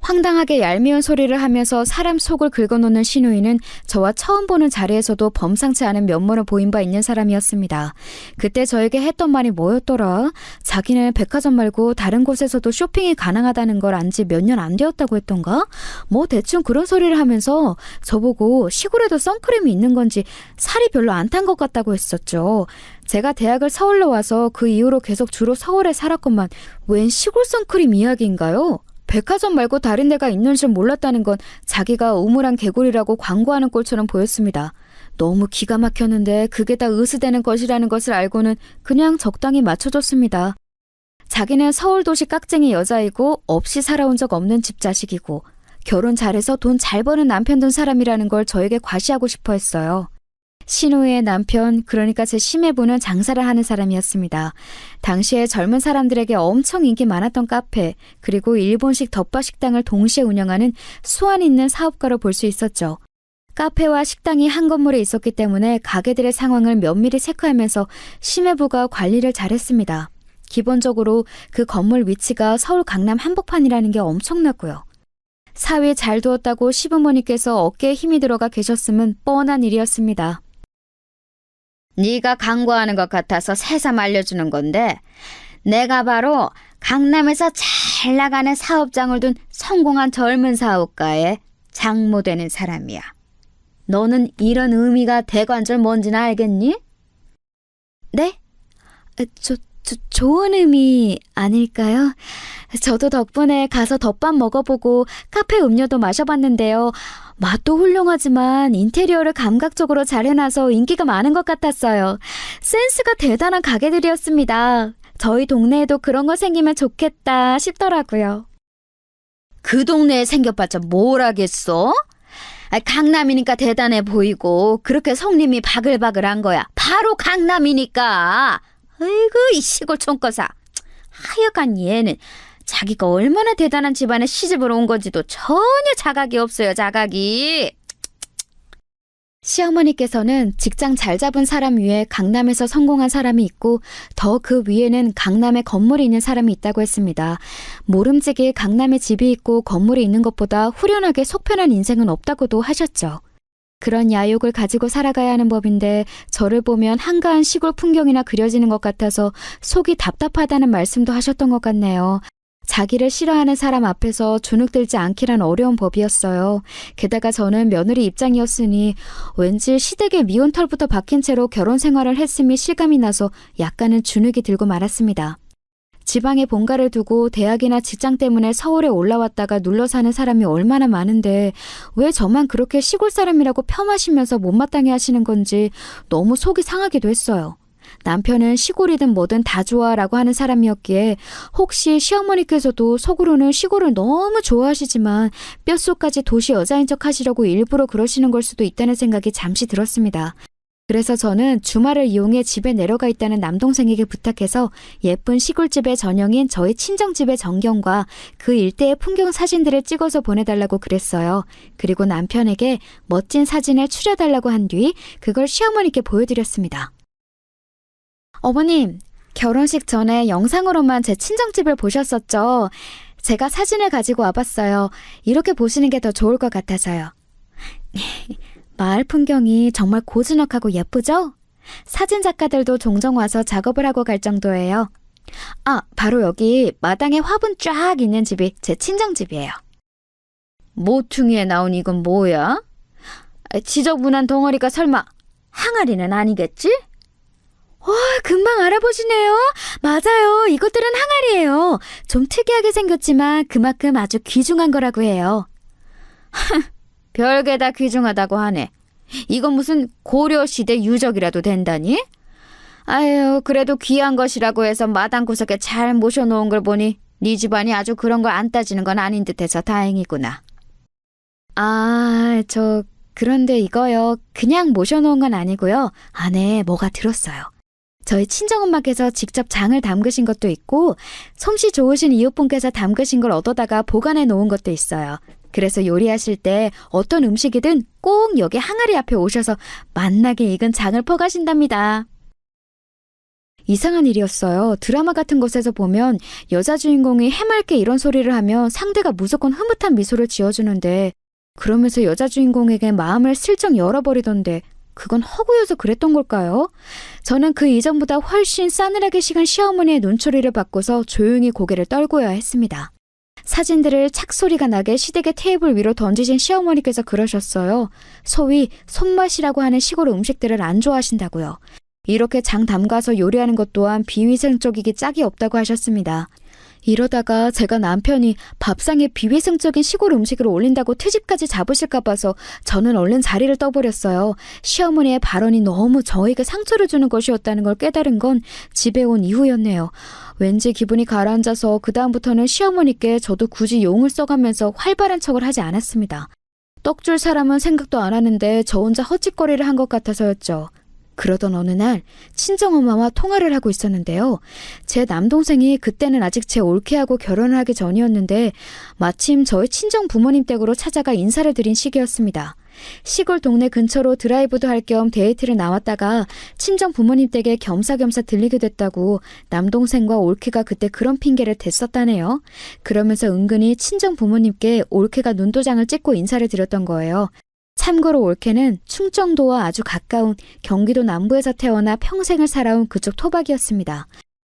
황당하게 얄미운 소리를 하면서 사람 속을 긁어놓는 시누이는 저와 처음 보는 자리에서도 범상치 않은 면모를 보인 바 있는 사람이었습니다. 그때 저에게 했던 말이 뭐였더라? 자기는 백화점 말고 다른 곳에서도 쇼핑이 가능하다는 걸 안 지 몇 년 안 되었다고 했던가? 뭐 대충 그런 소리를 하면서 저보고 시골에도 선크림이 있는 건지 살이 별로 안 탄 것 같다고 했었죠. 제가 대학을 서울로 와서 그 이후로 계속 주로 서울에 살았건만 웬 시골 선크림 이야기인가요? 백화점 말고 다른 데가 있는 줄 몰랐다는 건 자기가 우물안 개구리라고 광고하는 꼴처럼 보였습니다. 너무 기가 막혔는데 그게 다 의스대는 것이라는 것을 알고는 그냥 적당히 맞춰줬습니다. 자기는 서울도시 깍쟁이 여자이고 없이 살아온 적 없는 집 자식이고 결혼 잘해서 돈 잘 버는 남편 둔 사람이라는 걸 저에게 과시하고 싶어 했어요. 시누이의 남편, 그러니까 제 시매부는 장사를 하는 사람이었습니다. 당시에 젊은 사람들에게 엄청 인기 많았던 카페, 그리고 일본식 덮밥 식당을 동시에 운영하는 수완 있는 사업가로 볼 수 있었죠. 카페와 식당이 한 건물에 있었기 때문에 가게들의 상황을 면밀히 체크하면서 시매부가 관리를 잘했습니다. 기본적으로 그 건물 위치가 서울 강남 한복판이라는 게 엄청났고요. 사위 잘 두었다고 시부모님께서 어깨에 힘이 들어가 계셨음은 뻔한 일이었습니다. 네가 광고하는 것 같아서 새삼 알려주는 건데 내가 바로 강남에서 잘 나가는 사업장을 둔 성공한 젊은 사업가의 장모 되는 사람이야. 너는 이런 의미가 대관절 뭔지는 알겠니? 네? 좋은 의미 아닐까요? 저도 덕분에 가서 덮밥 먹어보고 카페 음료도 마셔봤는데요. 맛도 훌륭하지만 인테리어를 감각적으로 잘 해놔서 인기가 많은 것 같았어요. 센스가 대단한 가게들이었습니다. 저희 동네에도 그런 거 생기면 좋겠다 싶더라고요. 그 동네에 생겨봤자 뭘 하겠어? 강남이니까 대단해 보이고 그렇게 손님이 바글바글한 거야. 바로 강남이니까. 아이고 이 시골 촌거사. 하여간 얘는 자기가 얼마나 대단한 집안에 시집을 온 건지도 전혀 자각이 없어요, 자각이. 시어머니께서는 직장 잘 잡은 사람 위에 강남에서 성공한 사람이 있고 더 그 위에는 강남에 건물이 있는 사람이 있다고 했습니다. 모름지기 강남에 집이 있고 건물이 있는 것보다 후련하게 속편한 인생은 없다고도 하셨죠. 그런 야욕을 가지고 살아가야 하는 법인데 저를 보면 한가한 시골 풍경이나 그려지는 것 같아서 속이 답답하다는 말씀도 하셨던 것 같네요. 자기를 싫어하는 사람 앞에서 주눅들지 않기란 어려운 법이었어요. 게다가 저는 며느리 입장이었으니 왠지 시댁에 미운 털부터 박힌 채로 결혼 생활을 했음이 실감이 나서 약간은 주눅이 들고 말았습니다. 지방에 본가를 두고 대학이나 직장 때문에 서울에 올라왔다가 눌러 사는 사람이 얼마나 많은데 왜 저만 그렇게 시골 사람이라고 폄하시면서 못마땅해 하시는 건지 너무 속이 상하기도 했어요. 남편은 시골이든 뭐든 다 좋아라고 하는 사람이었기에 혹시 시어머니께서도 속으로는 시골을 너무 좋아하시지만 뼛속까지 도시 여자인 척 하시려고 일부러 그러시는 걸 수도 있다는 생각이 잠시 들었습니다. 그래서 저는 주말을 이용해 집에 내려가 있다는 남동생에게 부탁해서 예쁜 시골집의 전형인 저희 친정집의 전경과 그 일대의 풍경 사진들을 찍어서 보내달라고 그랬어요. 그리고 남편에게 멋진 사진을 추려달라고 한 뒤 그걸 시어머니께 보여드렸습니다. 어머님, 결혼식 전에 영상으로만 제 친정집을 보셨었죠? 제가 사진을 가지고 와봤어요. 이렇게 보시는 게 더 좋을 것 같아서요. 마을 풍경이 정말 고즈넉하고 예쁘죠? 사진 작가들도 종종 와서 작업을 하고 갈 정도예요. 아, 바로 여기 마당에 화분 쫙 있는 집이 제 친정집이에요. 모퉁이에 나온 이건 뭐야? 지저분한 덩어리가 설마 항아리는 아니겠지? 와, 금방 알아보시네요. 맞아요. 이것들은 항아리예요. 좀 특이하게 생겼지만 그만큼 아주 귀중한 거라고 해요. 별게 다 귀중하다고 하네. 이건 무슨 고려시대 유적이라도 된다니? 아유, 그래도 귀한 것이라고 해서 마당 구석에 잘 모셔놓은 걸 보니 네 집안이 아주 그런 걸 안 따지는 건 아닌 듯해서 다행이구나. 아, 그런데 이거요. 그냥 모셔놓은 건 아니고요. 안에 뭐가 들었어요. 저희 친정엄마께서 직접 장을 담그신 것도 있고 솜씨 좋으신 이웃분께서 담그신 걸 얻어다가 보관해 놓은 것도 있어요. 그래서 요리하실 때 어떤 음식이든 꼭 여기 항아리 앞에 오셔서 맛나게 익은 장을 퍼가신답니다. 이상한 일이었어요. 드라마 같은 곳에서 보면 여자 주인공이 해맑게 이런 소리를 하면 상대가 무조건 흐뭇한 미소를 지어주는데 그러면서 여자 주인공에게 마음을 슬쩍 열어버리던데 그건 허구여서 그랬던 걸까요? 저는 그 이전보다 훨씬 싸늘하게 식은 시어머니의 눈초리를 받고서 조용히 고개를 떨고야 했습니다. 사진들을 착소리가 나게 시댁의 테이블 위로 던지신 시어머니께서 그러셨어요. 소위 손맛이라고 하는 시골 음식들을 안 좋아하신다고요. 이렇게 장 담가서 요리하는 것 또한 비위생적이기 짝이 없다고 하셨습니다. 이러다가 제가 남편이 밥상에 비위생적인 시골 음식을 올린다고 트집까지 잡으실까 봐서 저는 얼른 자리를 떠버렸어요. 시어머니의 발언이 너무 저에게 상처를 주는 것이었다는 걸 깨달은 건 집에 온 이후였네요. 왠지 기분이 가라앉아서 그다음부터는 시어머니께 저도 굳이 용을 써가면서 활발한 척을 하지 않았습니다. 떡줄 사람은 생각도 안 하는데 저 혼자 헛짓거리를 한 것 같아서였죠. 그러던 어느 날 친정엄마와 통화를 하고 있었는데요. 제 남동생이 그때는 아직 제 올케하고 결혼을 하기 전이었는데 마침 저희 친정 부모님 댁으로 찾아가 인사를 드린 시기였습니다. 시골 동네 근처로 드라이브도 할 겸 데이트를 나왔다가 친정 부모님 댁에 겸사겸사 들리게 됐다고 남동생과 올케가 그때 그런 핑계를 댔었다네요. 그러면서 은근히 친정 부모님께 올케가 눈도장을 찍고 인사를 드렸던 거예요. 참고로 올케는 충청도와 아주 가까운 경기도 남부에서 태어나 평생을 살아온 그쪽 토박이었습니다.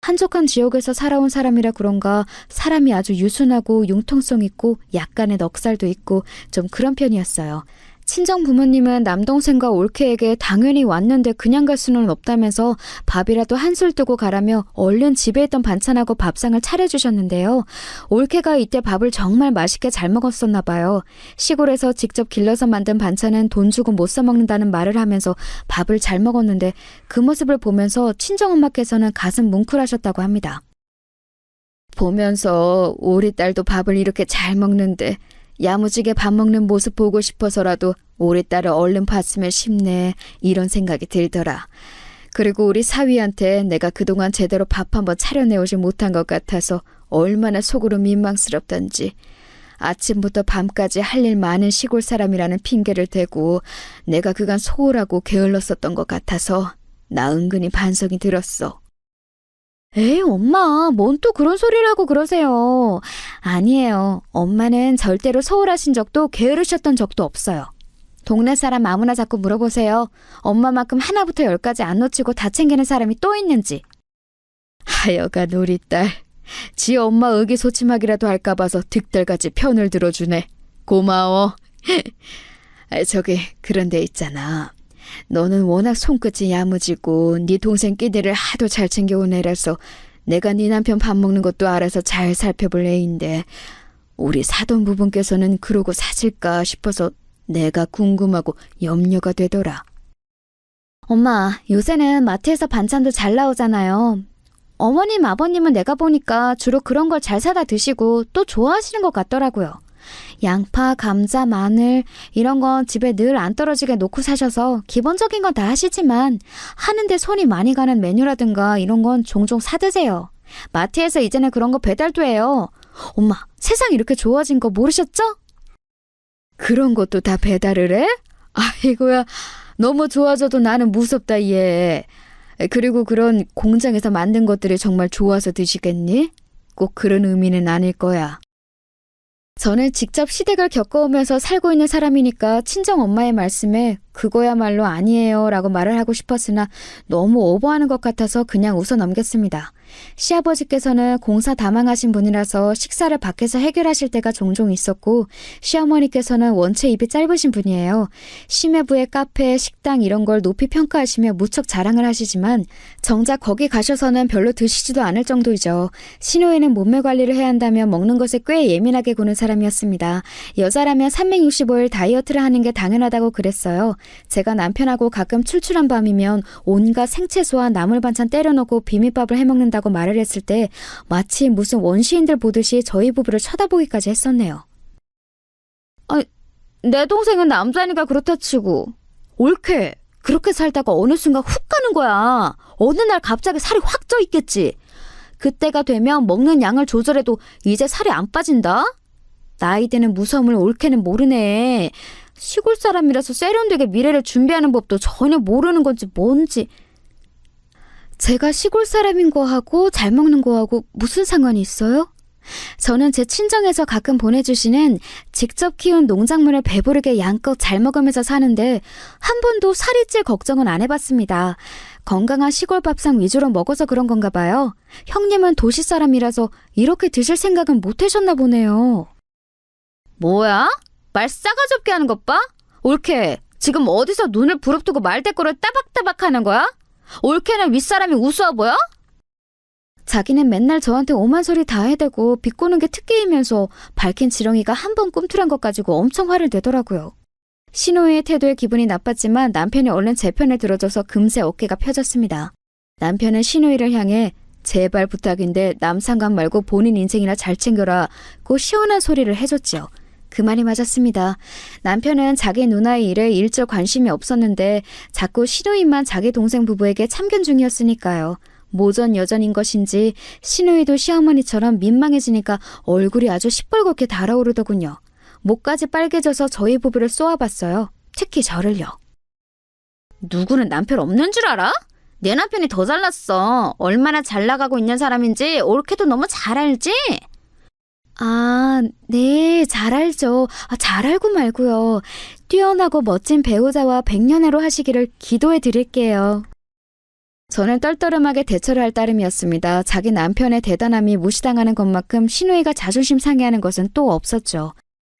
한적한 지역에서 살아온 사람이라 그런가 사람이 아주 유순하고 융통성 있고 약간의 넉살도 있고 좀 그런 편이었어요. 친정 부모님은 남동생과 올케에게 당연히 왔는데 그냥 갈 수는 없다면서 밥이라도 한술 뜨고 가라며 얼른 집에 있던 반찬하고 밥상을 차려주셨는데요. 올케가 이때 밥을 정말 맛있게 잘 먹었었나 봐요. 시골에서 직접 길러서 만든 반찬은 돈 주고 못 사 먹는다는 말을 하면서 밥을 잘 먹었는데 그 모습을 보면서 친정엄마께서는 가슴 뭉클하셨다고 합니다. 보면서 우리 딸도 밥을 이렇게 잘 먹는데 야무지게 밥 먹는 모습 보고 싶어서라도 우리 딸을 얼른 봤으면 싶네 이런 생각이 들더라. 그리고 우리 사위한테 내가 그동안 제대로 밥 한번 차려내오지 못한 것 같아서 얼마나 속으로 민망스럽던지. 아침부터 밤까지 할 일 많은 시골 사람이라는 핑계를 대고 내가 그간 소홀하고 게을렀었던 것 같아서 나 은근히 반성이 들었어. 에이, 엄마, 뭔 또 그런 소리를 하고 그러세요. 아니에요. 엄마는 절대로 소홀하신 적도 게으르셨던 적도 없어요. 동네 사람 아무나 자꾸 물어보세요. 엄마만큼 하나부터 열까지 안 놓치고 다 챙기는 사람이 또 있는지. 하여간 우리 딸, 지 엄마 의기소침하기라도 할까 봐서 득달같이 편을 들어주네. 고마워. 저기 그런데 있잖아. 너는 워낙 손끝이 야무지고 네 동생 끼들을 하도 잘 챙겨온 애라서 내가 네 남편 밥 먹는 것도 알아서 잘 살펴볼 애인데 우리 사돈부분께서는 그러고 사실까 싶어서 내가 궁금하고 염려가 되더라. 엄마, 요새는 마트에서 반찬도 잘 나오잖아요. 어머님, 아버님은 내가 보니까 주로 그런 걸 잘 사다 드시고 또 좋아하시는 것 같더라고요. 양파, 감자, 마늘 이런 건 집에 늘 안 떨어지게 놓고 사셔서 기본적인 건 다 하시지만 하는데 손이 많이 가는 메뉴라든가 이런 건 종종 사드세요. 마트에서 이제는 그런 거 배달도 해요. 엄마, 세상 이렇게 좋아진 거 모르셨죠? 그런 것도 다 배달을 해? 아이고야, 너무 좋아져도 나는 무섭다 얘. 그리고 그런 공장에서 만든 것들이 정말 좋아서 드시겠니? 꼭 그런 의미는 아닐 거야. 저는 직접 시댁을 겪어오면서 살고 있는 사람이니까 친정 엄마의 말씀에 그거야말로 아니에요 라고 말을 하고 싶었으나 너무 오버하는 것 같아서 그냥 웃어 넘겼습니다. 시아버지께서는 공사 다망하신 분이라서 식사를 밖에서 해결하실 때가 종종 있었고 시어머니께서는 원체 입이 짧으신 분이에요. 심해부의 카페, 식당 이런 걸 높이 평가하시며 무척 자랑을 하시지만 정작 거기 가셔서는 별로 드시지도 않을 정도이죠. 신호에는 몸매 관리를 해야 한다며 먹는 것에 꽤 예민하게 구는 사람이었습니다. 여자라면 365일 다이어트를 하는 게 당연하다고 그랬어요. 제가 남편하고 가끔 출출한 밤이면 온갖 생채소와 나물 반찬 때려 넣고 비빔밥을 해먹는다고 말을 했을 때 마치 무슨 원시인들 보듯이 저희 부부를 쳐다보기까지 했었네요. 내 동생은 남자니까 그렇다 치고 옳게 그렇게 살다가 어느 순간 훅 가는 거야. 어느 날 갑자기 살이 확 쪄 있겠지. 그때가 되면 먹는 양을 조절해도 이제 살이 안 빠진다? 나이 드는 무서움을 옳게는 모르네. 시골 사람이라서 세련되게 미래를 준비하는 법도 전혀 모르는 건지 뭔지. 제가 시골 사람인 거하고 잘 먹는 거하고 무슨 상관이 있어요? 저는 제 친정에서 가끔 보내주시는 직접 키운 농작물을 배부르게 양껏 잘 먹으면서 사는데 한 번도 살이 찔 걱정은 안 해봤습니다. 건강한 시골 밥상 위주로 먹어서 그런 건가 봐요. 형님은 도시 사람이라서 이렇게 드실 생각은 못 하셨나 보네요. 뭐야? 말 싸가지 없게 하는 것 봐? 옳게 지금 어디서 눈을 부릅뜨고 말대꾸를 따박따박 하는 거야? 옳게는 윗사람이 우스워 보여? 자기는 맨날 저한테 오만 소리 다 해대고 비꼬는 게 특기이면서 밝힌 지렁이가 한 번 꿈틀한 것 가지고 엄청 화를 내더라고요. 신호의 태도에 기분이 나빴지만 남편이 얼른 제 편을 들어줘서 금세 어깨가 펴졌습니다. 남편은 신호이를 향해 제발 부탁인데 남 상관 말고 본인 인생이나 잘 챙겨라고 시원한 소리를 해줬지요. 그 말이 맞았습니다. 남편은 자기 누나의 일에 일절 관심이 없었는데 자꾸 신우이만 자기 동생 부부에게 참견 중이었으니까요. 모전 여전인 것인지 신우이도 시어머니처럼 민망해지니까 얼굴이 아주 시뻘겋게 달아오르더군요. 목까지 빨개져서 저희 부부를 쏘아봤어요. 특히 저를요. 누구는 남편 없는 줄 알아? 내 남편이 더 잘났어. 얼마나 잘 나가고 있는 사람인지 옳게도 너무 잘 알지? 아, 네, 잘 알죠. 잘 알고 말고요. 뛰어나고 멋진 배우자와 백년해로 하시기를 기도해 드릴게요. 저는 떨떠름하게 대처를 할 따름이었습니다. 자기 남편의 대단함이 무시당하는 것만큼 신우이가 자존심 상해하는 것은 또 없었죠.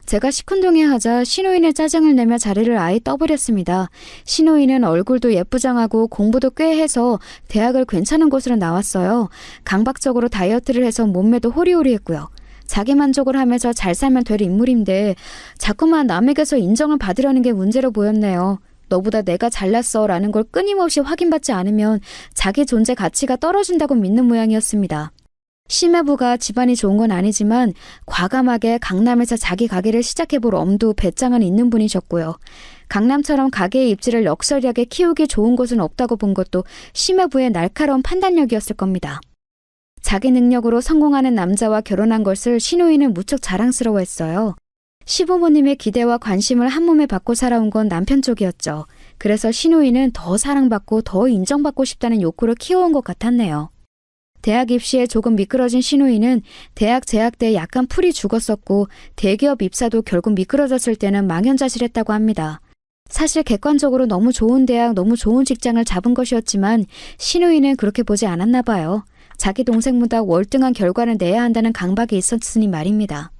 제가 시큰둥해하자 신우이는 짜증을 내며 자리를 아예 떠버렸습니다. 신우이는 얼굴도 예쁘장하고 공부도 꽤 해서 대학을 괜찮은 곳으로 나왔어요. 강박적으로 다이어트를 해서 몸매도 호리호리했고요. 자기 만족을 하면서 잘 살면 될 인물인데 자꾸만 남에게서 인정을 받으려는 게 문제로 보였네요. 너보다 내가 잘났어 라는 걸 끊임없이 확인받지 않으면 자기 존재 가치가 떨어진다고 믿는 모양이었습니다. 심해부가 집안이 좋은 건 아니지만 과감하게 강남에서 자기 가게를 시작해볼 엄두 배짱은 있는 분이셨고요. 강남처럼 가게의 입지를 럭셔리하게 키우기 좋은 곳은 없다고 본 것도 심해부의 날카로운 판단력이었을 겁니다. 자기 능력으로 성공하는 남자와 결혼한 것을 시누이는 무척 자랑스러워했어요. 시부모님의 기대와 관심을 한몸에 받고 살아온 건 남편 쪽이었죠. 그래서 시누이는 더 사랑받고 더 인정받고 싶다는 욕구를 키워온 것 같았네요. 대학 입시에 조금 미끄러진 시누이는 대학 재학 때 약간 풀이 죽었었고 대기업 입사도 결국 미끄러졌을 때는 망연자실했다고 합니다. 사실 객관적으로 너무 좋은 대학, 너무 좋은 직장을 잡은 것이었지만 시누이는 그렇게 보지 않았나 봐요. 자기 동생보다 월등한 결과를 내야 한다는 강박이 있었으니 말입니다.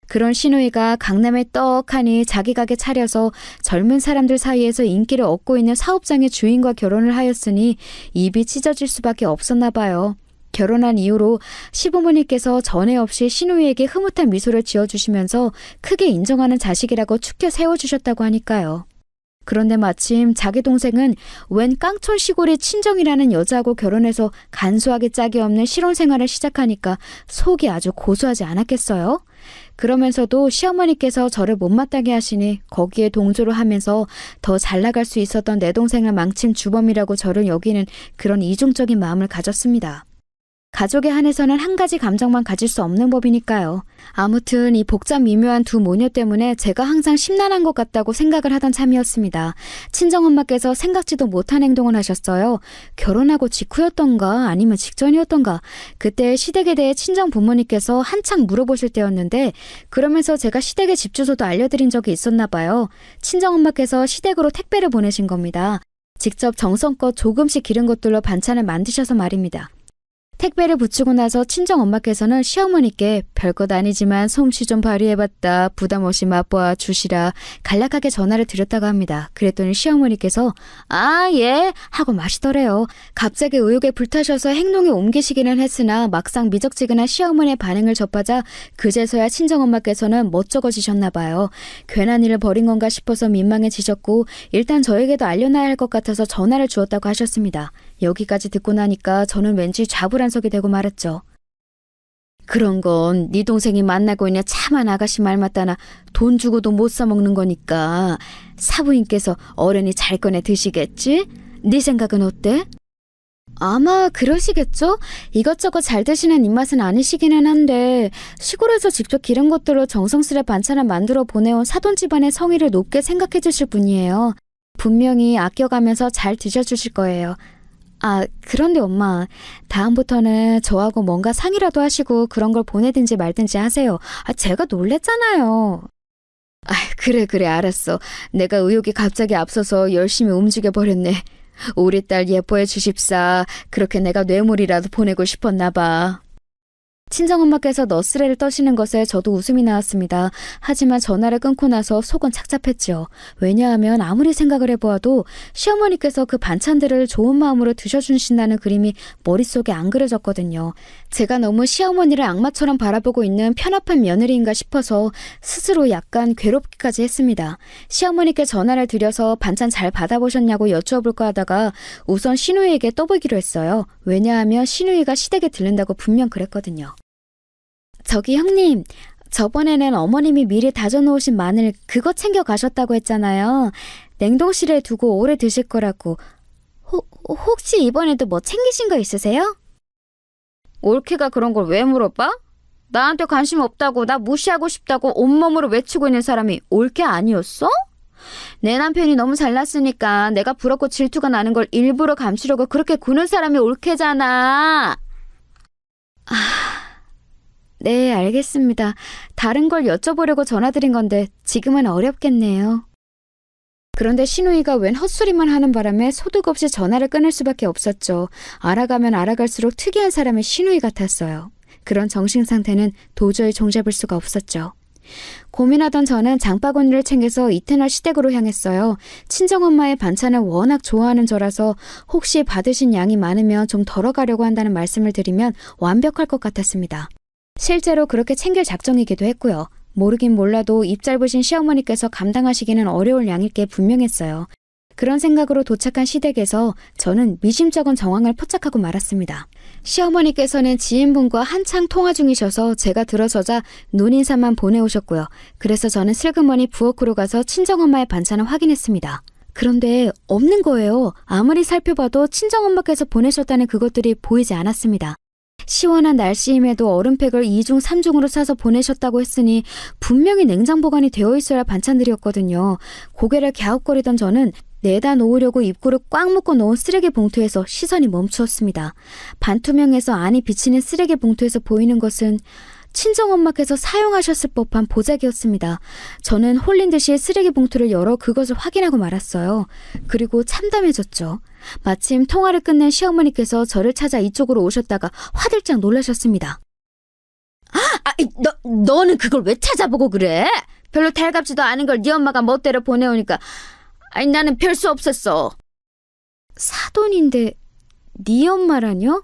그런 시누이가 강남에 떡하니 자기 가게 차려서 젊은 사람들 사이에서 인기를 얻고 있는 사업장의 주인과 결혼을 하였으니 입이 찢어질 수밖에 없었나 봐요. 결혼한 이후로 시부모님께서 전에 없이 시누이에게 흐뭇한 미소를 지어주시면서 크게 인정하는 자식이라고 축켜 세워주셨다고 하니까요. 그런데 마침 자기 동생은 웬 깡촌 시골의 친정이라는 여자하고 결혼해서 간소하게 짝이 없는 실혼 생활을 시작하니까 속이 아주 고소하지 않았겠어요? 그러면서도 시어머니께서 저를 못마땅해 하시니 거기에 동조를 하면서 더 잘 나갈 수 있었던 내 동생을 망친 주범이라고 저를 여기는 그런 이중적인 마음을 가졌습니다. 가족에 한해서는 한 가지 감정만 가질 수 없는 법이니까요. 아무튼 이 복잡 미묘한 두 모녀 때문에 제가 항상 심란한 것 같다고 생각을 하던 참이었습니다. 친정엄마께서 생각지도 못한 행동을 하셨어요. 결혼하고 직후였던가 아니면 직전이었던가 그때 시댁에 대해 친정 부모님께서 한창 물어보실 때였는데 그러면서 제가 시댁의 집 주소도 알려드린 적이 있었나 봐요. 친정엄마께서 시댁으로 택배를 보내신 겁니다. 직접 정성껏 조금씩 기른 것들로 반찬을 만드셔서 말입니다. 택배를 붙이고 나서 친정엄마께서는 시어머니께 별것 아니지만 솜씨 좀 발휘해봤다. 부담 없이 맛보아 주시라. 간략하게 전화를 드렸다고 합니다. 그랬더니 시어머니께서 아, 예 하고 마시더래요. 갑자기 의욕에 불타셔서 행동에 옮기시기는 했으나 막상 미적지근한 시어머니의 반응을 접하자 그제서야 친정엄마께서는 멋쩍어지셨나 봐요. 괜한 일을 벌인 건가 싶어서 민망해지셨고 일단 저에게도 알려놔야 할 것 같아서 전화를 주었다고 하셨습니다. 여기까지 듣고 나니까 저는 왠지 좌불안석이 되고 말았죠. 그런 건 네 동생이 만나고 있는 참한 아가씨 말 맞다나 돈 주고도 못 사먹는 거니까 사부인께서 어른이 잘 꺼내 드시겠지? 네 생각은 어때? 아마 그러시겠죠? 이것저것 잘 드시는 입맛은 아니시기는 한데 시골에서 직접 기른 것들로 정성스레 반찬을 만들어 보내온 사돈 집안의 성의를 높게 생각해 주실 분이에요. 분명히 아껴가면서 잘 드셔주실 거예요. 아, 그런데 엄마, 다음부터는 저하고 뭔가 상의라도 하시고 그런 걸 보내든지 말든지 하세요. 아, 제가 놀랬잖아요. 아, 그래, 알았어. 내가 의욕이 갑자기 앞서서 열심히 움직여버렸네. 우리 딸 예뻐해 주십사. 그렇게 내가 뇌물이라도 보내고 싶었나 봐. 친정엄마께서 너스레를 떠시는 것에 저도 웃음이 나왔습니다. 하지만 전화를 끊고 나서 속은 착잡했죠. 왜냐하면 아무리 생각을 해보아도 시어머니께서 그 반찬들을 좋은 마음으로 드셔주신다는 그림이 머릿속에 안 그려졌거든요. 제가 너무 시어머니를 악마처럼 바라보고 있는 편협한 며느리인가 싶어서 스스로 약간 괴롭기까지 했습니다. 시어머니께 전화를 드려서 반찬 잘 받아보셨냐고 여쭈어볼까 하다가 우선 시누이에게 떠보기로 했어요. 왜냐하면 시누이가 시댁에 들른다고 분명 그랬거든요. 저기 형님, 저번에는 어머님이 미리 다져놓으신 마늘 그거 챙겨 가셨다고 했잖아요. 냉동실에 두고 오래 드실 거라고. 혹시 이번에도 뭐 챙기신 거 있으세요? 올케가 그런 걸 왜 물어봐? 나한테 관심 없다고 나 무시하고 싶다고 온몸으로 외치고 있는 사람이 올케 아니었어? 내 남편이 너무 잘났으니까 내가 부럽고 질투가 나는 걸 일부러 감추려고 그렇게 구는 사람이 올케잖아. 네, 알겠습니다. 다른 걸 여쭤보려고 전화드린 건데 지금은 어렵겠네요. 그런데 시누이가 웬 헛소리만 하는 바람에 소득 없이 전화를 끊을 수밖에 없었죠. 알아가면 알아갈수록 특이한 사람의 시누이 같았어요. 그런 정신 상태는 도저히 종잡을 수가 없었죠. 고민하던 저는 장바구니를 챙겨서 이튿날 시댁으로 향했어요. 친정엄마의 반찬을 워낙 좋아하는 저라서 혹시 받으신 양이 많으면 좀 덜어가려고 한다는 말씀을 드리면 완벽할 것 같았습니다. 실제로 그렇게 챙길 작정이기도 했고요. 모르긴 몰라도 입 짧으신 시어머니께서 감당하시기는 어려울 양일 게 분명했어요. 그런 생각으로 도착한 시댁에서 저는 미심쩍은 정황을 포착하고 말았습니다. 시어머니께서는 지인분과 한창 통화 중이셔서 제가 들어서자 눈인사만 보내오셨고요. 그래서 저는 슬그머니 부엌으로 가서 친정엄마의 반찬을 확인했습니다. 그런데 없는 거예요. 아무리 살펴봐도 친정엄마께서 보내셨다는 그것들이 보이지 않았습니다. 시원한 날씨임에도 얼음팩을 2중 3중으로 싸서 보내셨다고 했으니 분명히 냉장 보관이 되어 있어야 할 반찬들이었거든요. 고개를 갸웃거리던 저는 내다 놓으려고 입구를 꽉 묶어 놓은 쓰레기 봉투에서 시선이 멈추었습니다. 반투명해서 안이 비치는 쓰레기 봉투에서 보이는 것은 친정엄마께서 사용하셨을 법한 보자기였습니다. 저는 홀린 듯이 쓰레기 봉투를 열어 그것을 확인하고 말았어요. 그리고 참담해졌죠. 마침 통화를 끝낸 시어머니께서 저를 찾아 이쪽으로 오셨다가 화들짝 놀라셨습니다. 너는 그걸 왜 찾아보고 그래? 별로 달갑지도 않은 걸 네 엄마가 멋대로 보내오니까 나는 별 수 없었어. 사돈인데 네 엄마라뇨?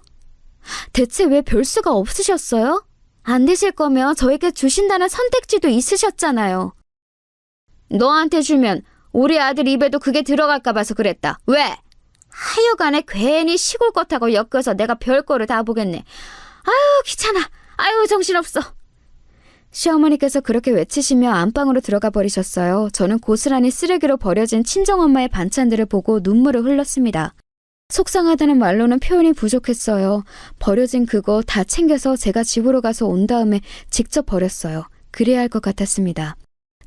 대체 왜 별 수가 없으셨어요? 안 되실 거면 저에게 주신다는 선택지도 있으셨잖아요. 너한테 주면 우리 아들 입에도 그게 들어갈까 봐서 그랬다. 왜? 하여간에 괜히 시골 것하고 엮여서 내가 별거를 다 보겠네. 아유 귀찮아. 아유 정신없어. 시어머니께서 그렇게 외치시며 안방으로 들어가 버리셨어요. 저는 고스란히 쓰레기로 버려진 친정엄마의 반찬들을 보고 눈물을 흘렸습니다. 속상하다는 말로는 표현이 부족했어요. 버려진 그거 다 챙겨서 제가 집으로 가서 온 다음에 직접 버렸어요. 그래야 할 것 같았습니다.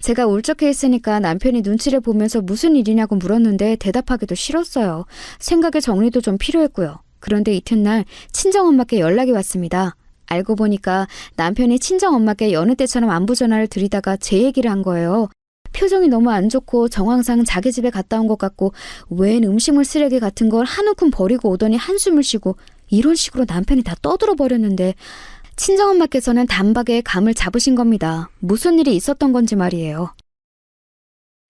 제가 울적해 있으니까 남편이 눈치를 보면서 무슨 일이냐고 물었는데 대답하기도 싫었어요. 생각의 정리도 좀 필요했고요. 그런데 이튿날 친정엄마께 연락이 왔습니다. 알고 보니까 남편이 친정엄마께 여느 때처럼 안부 전화를 드리다가 제 얘기를 한 거예요. 표정이 너무 안 좋고 정황상 자기 집에 갔다 온 것 같고 웬 음식물 쓰레기 같은 걸 한 움큼 버리고 오더니 한숨을 쉬고 이런 식으로 남편이 다 떠들어 버렸는데 친정엄마께서는 단박에 감을 잡으신 겁니다. 무슨 일이 있었던 건지 말이에요.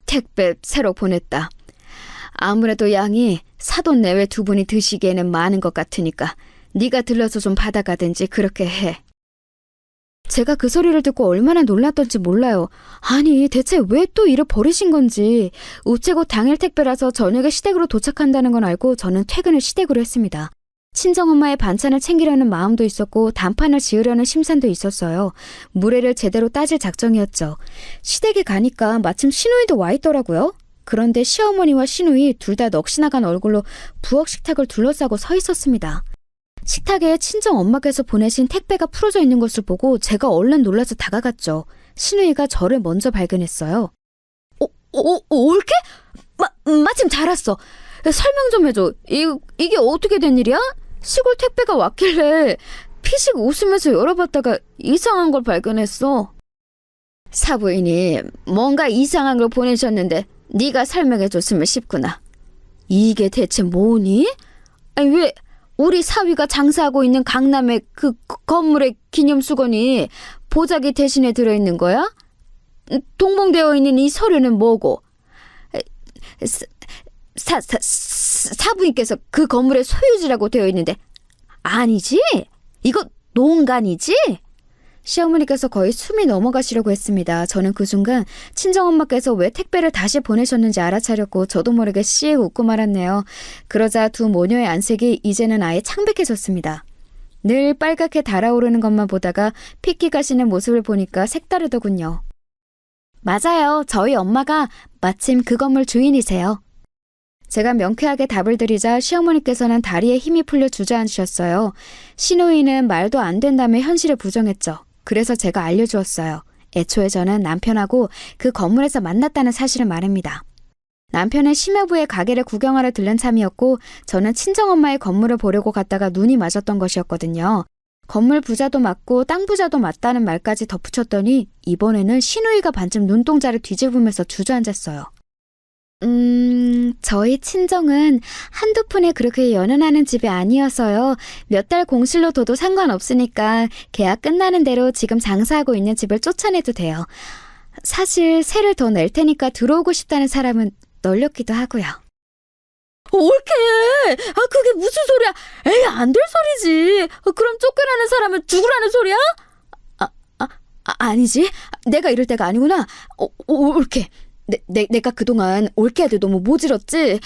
택배 새로 보냈다. 아무래도 양이 사돈 내외 두 분이 드시기에는 많은 것 같으니까 네가 들러서 좀 받아가든지 그렇게 해. 제가 그 소리를 듣고 얼마나 놀랐던지 몰라요. 아니 대체 왜 또 이를 버리신 건지. 우체국 당일 택배라서 저녁에 시댁으로 도착한다는 건 알고 저는 퇴근을 시댁으로 했습니다. 친정엄마의 반찬을 챙기려는 마음도 있었고 단판을 지으려는 심산도 있었어요. 무례를 제대로 따질 작정이었죠. 시댁에 가니까 마침 시누이도 와 있더라고요. 그런데 시어머니와 시누이 둘 다 넋이 나간 얼굴로 부엌 식탁을 둘러싸고 서 있었습니다. 식탁에 친정엄마께서 보내신 택배가 풀어져 있는 것을 보고 제가 얼른 놀라서 다가갔죠. 시누이가 저를 먼저 발견했어요. 올케? 마침 잘 왔어. 설명 좀 해줘. 이게 어떻게 된 일이야? 시골 택배가 왔길래 피식 웃으면서 열어봤다가 이상한 걸 발견했어. 사부인이 뭔가 이상한 걸 보내셨는데 네가 설명해줬으면 싶구나. 이게 대체 뭐니? 아니 왜 우리 사위가 장사하고 있는 강남의 그 건물의 기념수건이 보자기 대신에 들어있는 거야? 동봉되어 있는 이 서류는 뭐고? 사부인께서 그 건물의 소유지라고 되어 있는데 아니지? 이거 농간이지? 시어머니께서 거의 숨이 넘어가시려고 했습니다. 저는 그 순간 친정엄마께서 왜 택배를 다시 보내셨는지 알아차렸고 저도 모르게 씩 웃고 말았네요. 그러자 두 모녀의 안색이 이제는 아예 창백해졌습니다. 늘 빨갛게 달아오르는 것만 보다가 핏기 가시는 모습을 보니까 색다르더군요. 맞아요. 저희 엄마가 마침 그 건물 주인이세요. 제가 명쾌하게 답을 드리자 시어머니께서는 다리에 힘이 풀려 주저앉으셨어요. 시누이는 말도 안 된다며 현실을 부정했죠. 그래서 제가 알려주었어요. 애초에 저는 남편하고 그 건물에서 만났다는 사실을 말합니다. 남편은 심여부의 가게를 구경하러 들른 참이었고 저는 친정엄마의 건물을 보려고 갔다가 눈이 맞았던 것이었거든요. 건물 부자도 맞고 땅 부자도 맞다는 말까지 덧붙였더니 이번에는 시누이가 반쯤 눈동자를 뒤집으면서 주저앉았어요. 저희 친정은 한두 푼에 그렇게 연연하는 집이 아니어서요. 몇 달 공실로 둬도 상관없으니까 계약 끝나는 대로 지금 장사하고 있는 집을 쫓아내도 돼요. 사실 세를 더 낼 테니까 들어오고 싶다는 사람은 널렸기도 하고요. 옳게! 그게 무슨 소리야? 에이, 안 될 소리지. 그럼 쫓겨나는 사람은 죽으라는 소리야? 아니지. 내가 이럴 때가 아니구나. 옳게. 내가 그동안 올케한테 너무 모질었지?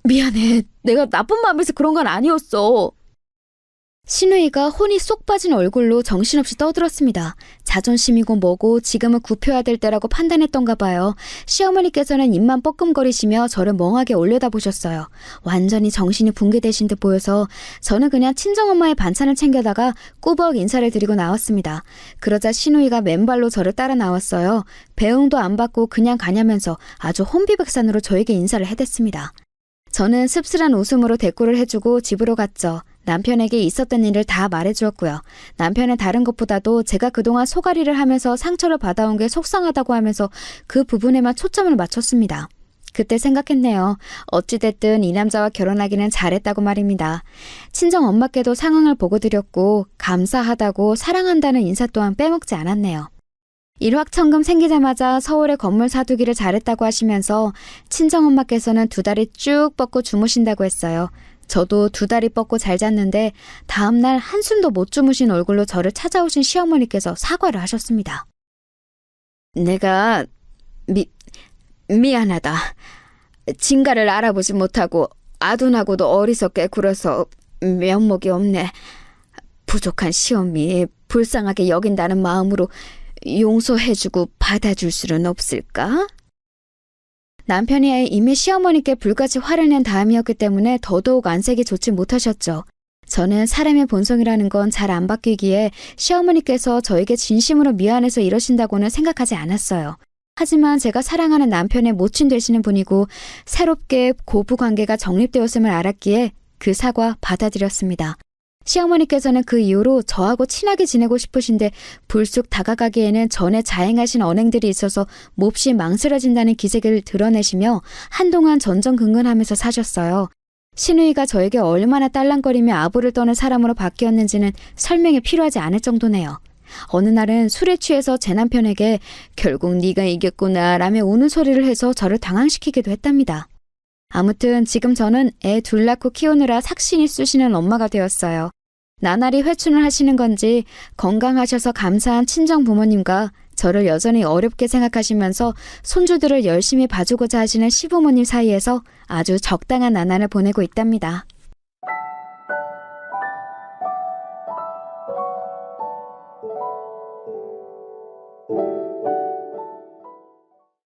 미안해. 내가 나쁜 마음에서 그런 건 아니었어. 신우이가 혼이 쏙 빠진 얼굴로 정신없이 떠들었습니다. 자존심이고 뭐고 지금은 굽혀야 될 때라고 판단했던가 봐요. 시어머니께서는 입만 뻐끔거리시며 저를 멍하게 올려다보셨어요. 완전히 정신이 붕괴되신 듯 보여서 저는 그냥 친정엄마의 반찬을 챙겨다가 꾸벅 인사를 드리고 나왔습니다. 그러자 신우이가 맨발로 저를 따라 나왔어요. 배웅도 안 받고 그냥 가냐면서 아주 혼비백산으로 저에게 인사를 해댔습니다. 저는 씁쓸한 웃음으로 대꾸를 해주고 집으로 갔죠. 남편에게 있었던 일을 다 말해주었고요. 남편은 다른 것보다도 제가 그동안 소가리를 하면서 상처를 받아온 게 속상하다고 하면서 그 부분에만 초점을 맞췄습니다. 그때 생각했네요. 어찌됐든 이 남자와 결혼하기는 잘했다고 말입니다. 친정 엄마께도 상황을 보고 드렸고 감사하다고 사랑한다는 인사 또한 빼먹지 않았네요. 일확천금 생기자마자 서울에 건물 사두기를 잘했다고 하시면서 친정엄마께서는 2다리 쭉 뻗고 주무신다고 했어요. 저도 2다리 뻗고 잘 잤는데 다음날 한숨도 못 주무신 얼굴로 저를 찾아오신 시어머니께서 사과를 하셨습니다. 내가 미안하다. 진가를 알아보지 못하고 아둔하고도 어리석게 굴어서 면목이 없네. 부족한 시엄이 불쌍하게 여긴다는 마음으로 용서해주고 받아줄 수는 없을까? 남편이 이미 시어머니께 불같이 화를 낸 다음이었기 때문에 더더욱 안색이 좋지 못하셨죠. 저는 사람의 본성이라는 건 잘 안 바뀌기에 시어머니께서 저에게 진심으로 미안해서 이러신다고는 생각하지 않았어요. 하지만 제가 사랑하는 남편의 모친 되시는 분이고 새롭게 고부관계가 정립되었음을 알았기에 그 사과 받아들였습니다. 시어머니께서는 그 이후로 저하고 친하게 지내고 싶으신데 불쑥 다가가기에는 전에 자행하신 언행들이 있어서 몹시 망설여진다는 기색을 드러내시며 한동안 전전긍긍하면서 사셨어요. 신우이가 저에게 얼마나 딸랑거리며 아부를 떠는 사람으로 바뀌었는지는 설명이 필요하지 않을 정도네요. 어느 날은 술에 취해서 제 남편에게 결국 네가 이겼구나 라며 우는 소리를 해서 저를 당황시키기도 했답니다. 아무튼 지금 저는 애 2 낳고 키우느라 삭신이 쑤시는 엄마가 되었어요. 나날이 회춘을 하시는 건지 건강하셔서 감사한 친정 부모님과 저를 여전히 어렵게 생각하시면서 손주들을 열심히 봐주고자 하시는 시부모님 사이에서 아주 적당한 나날을 보내고 있답니다.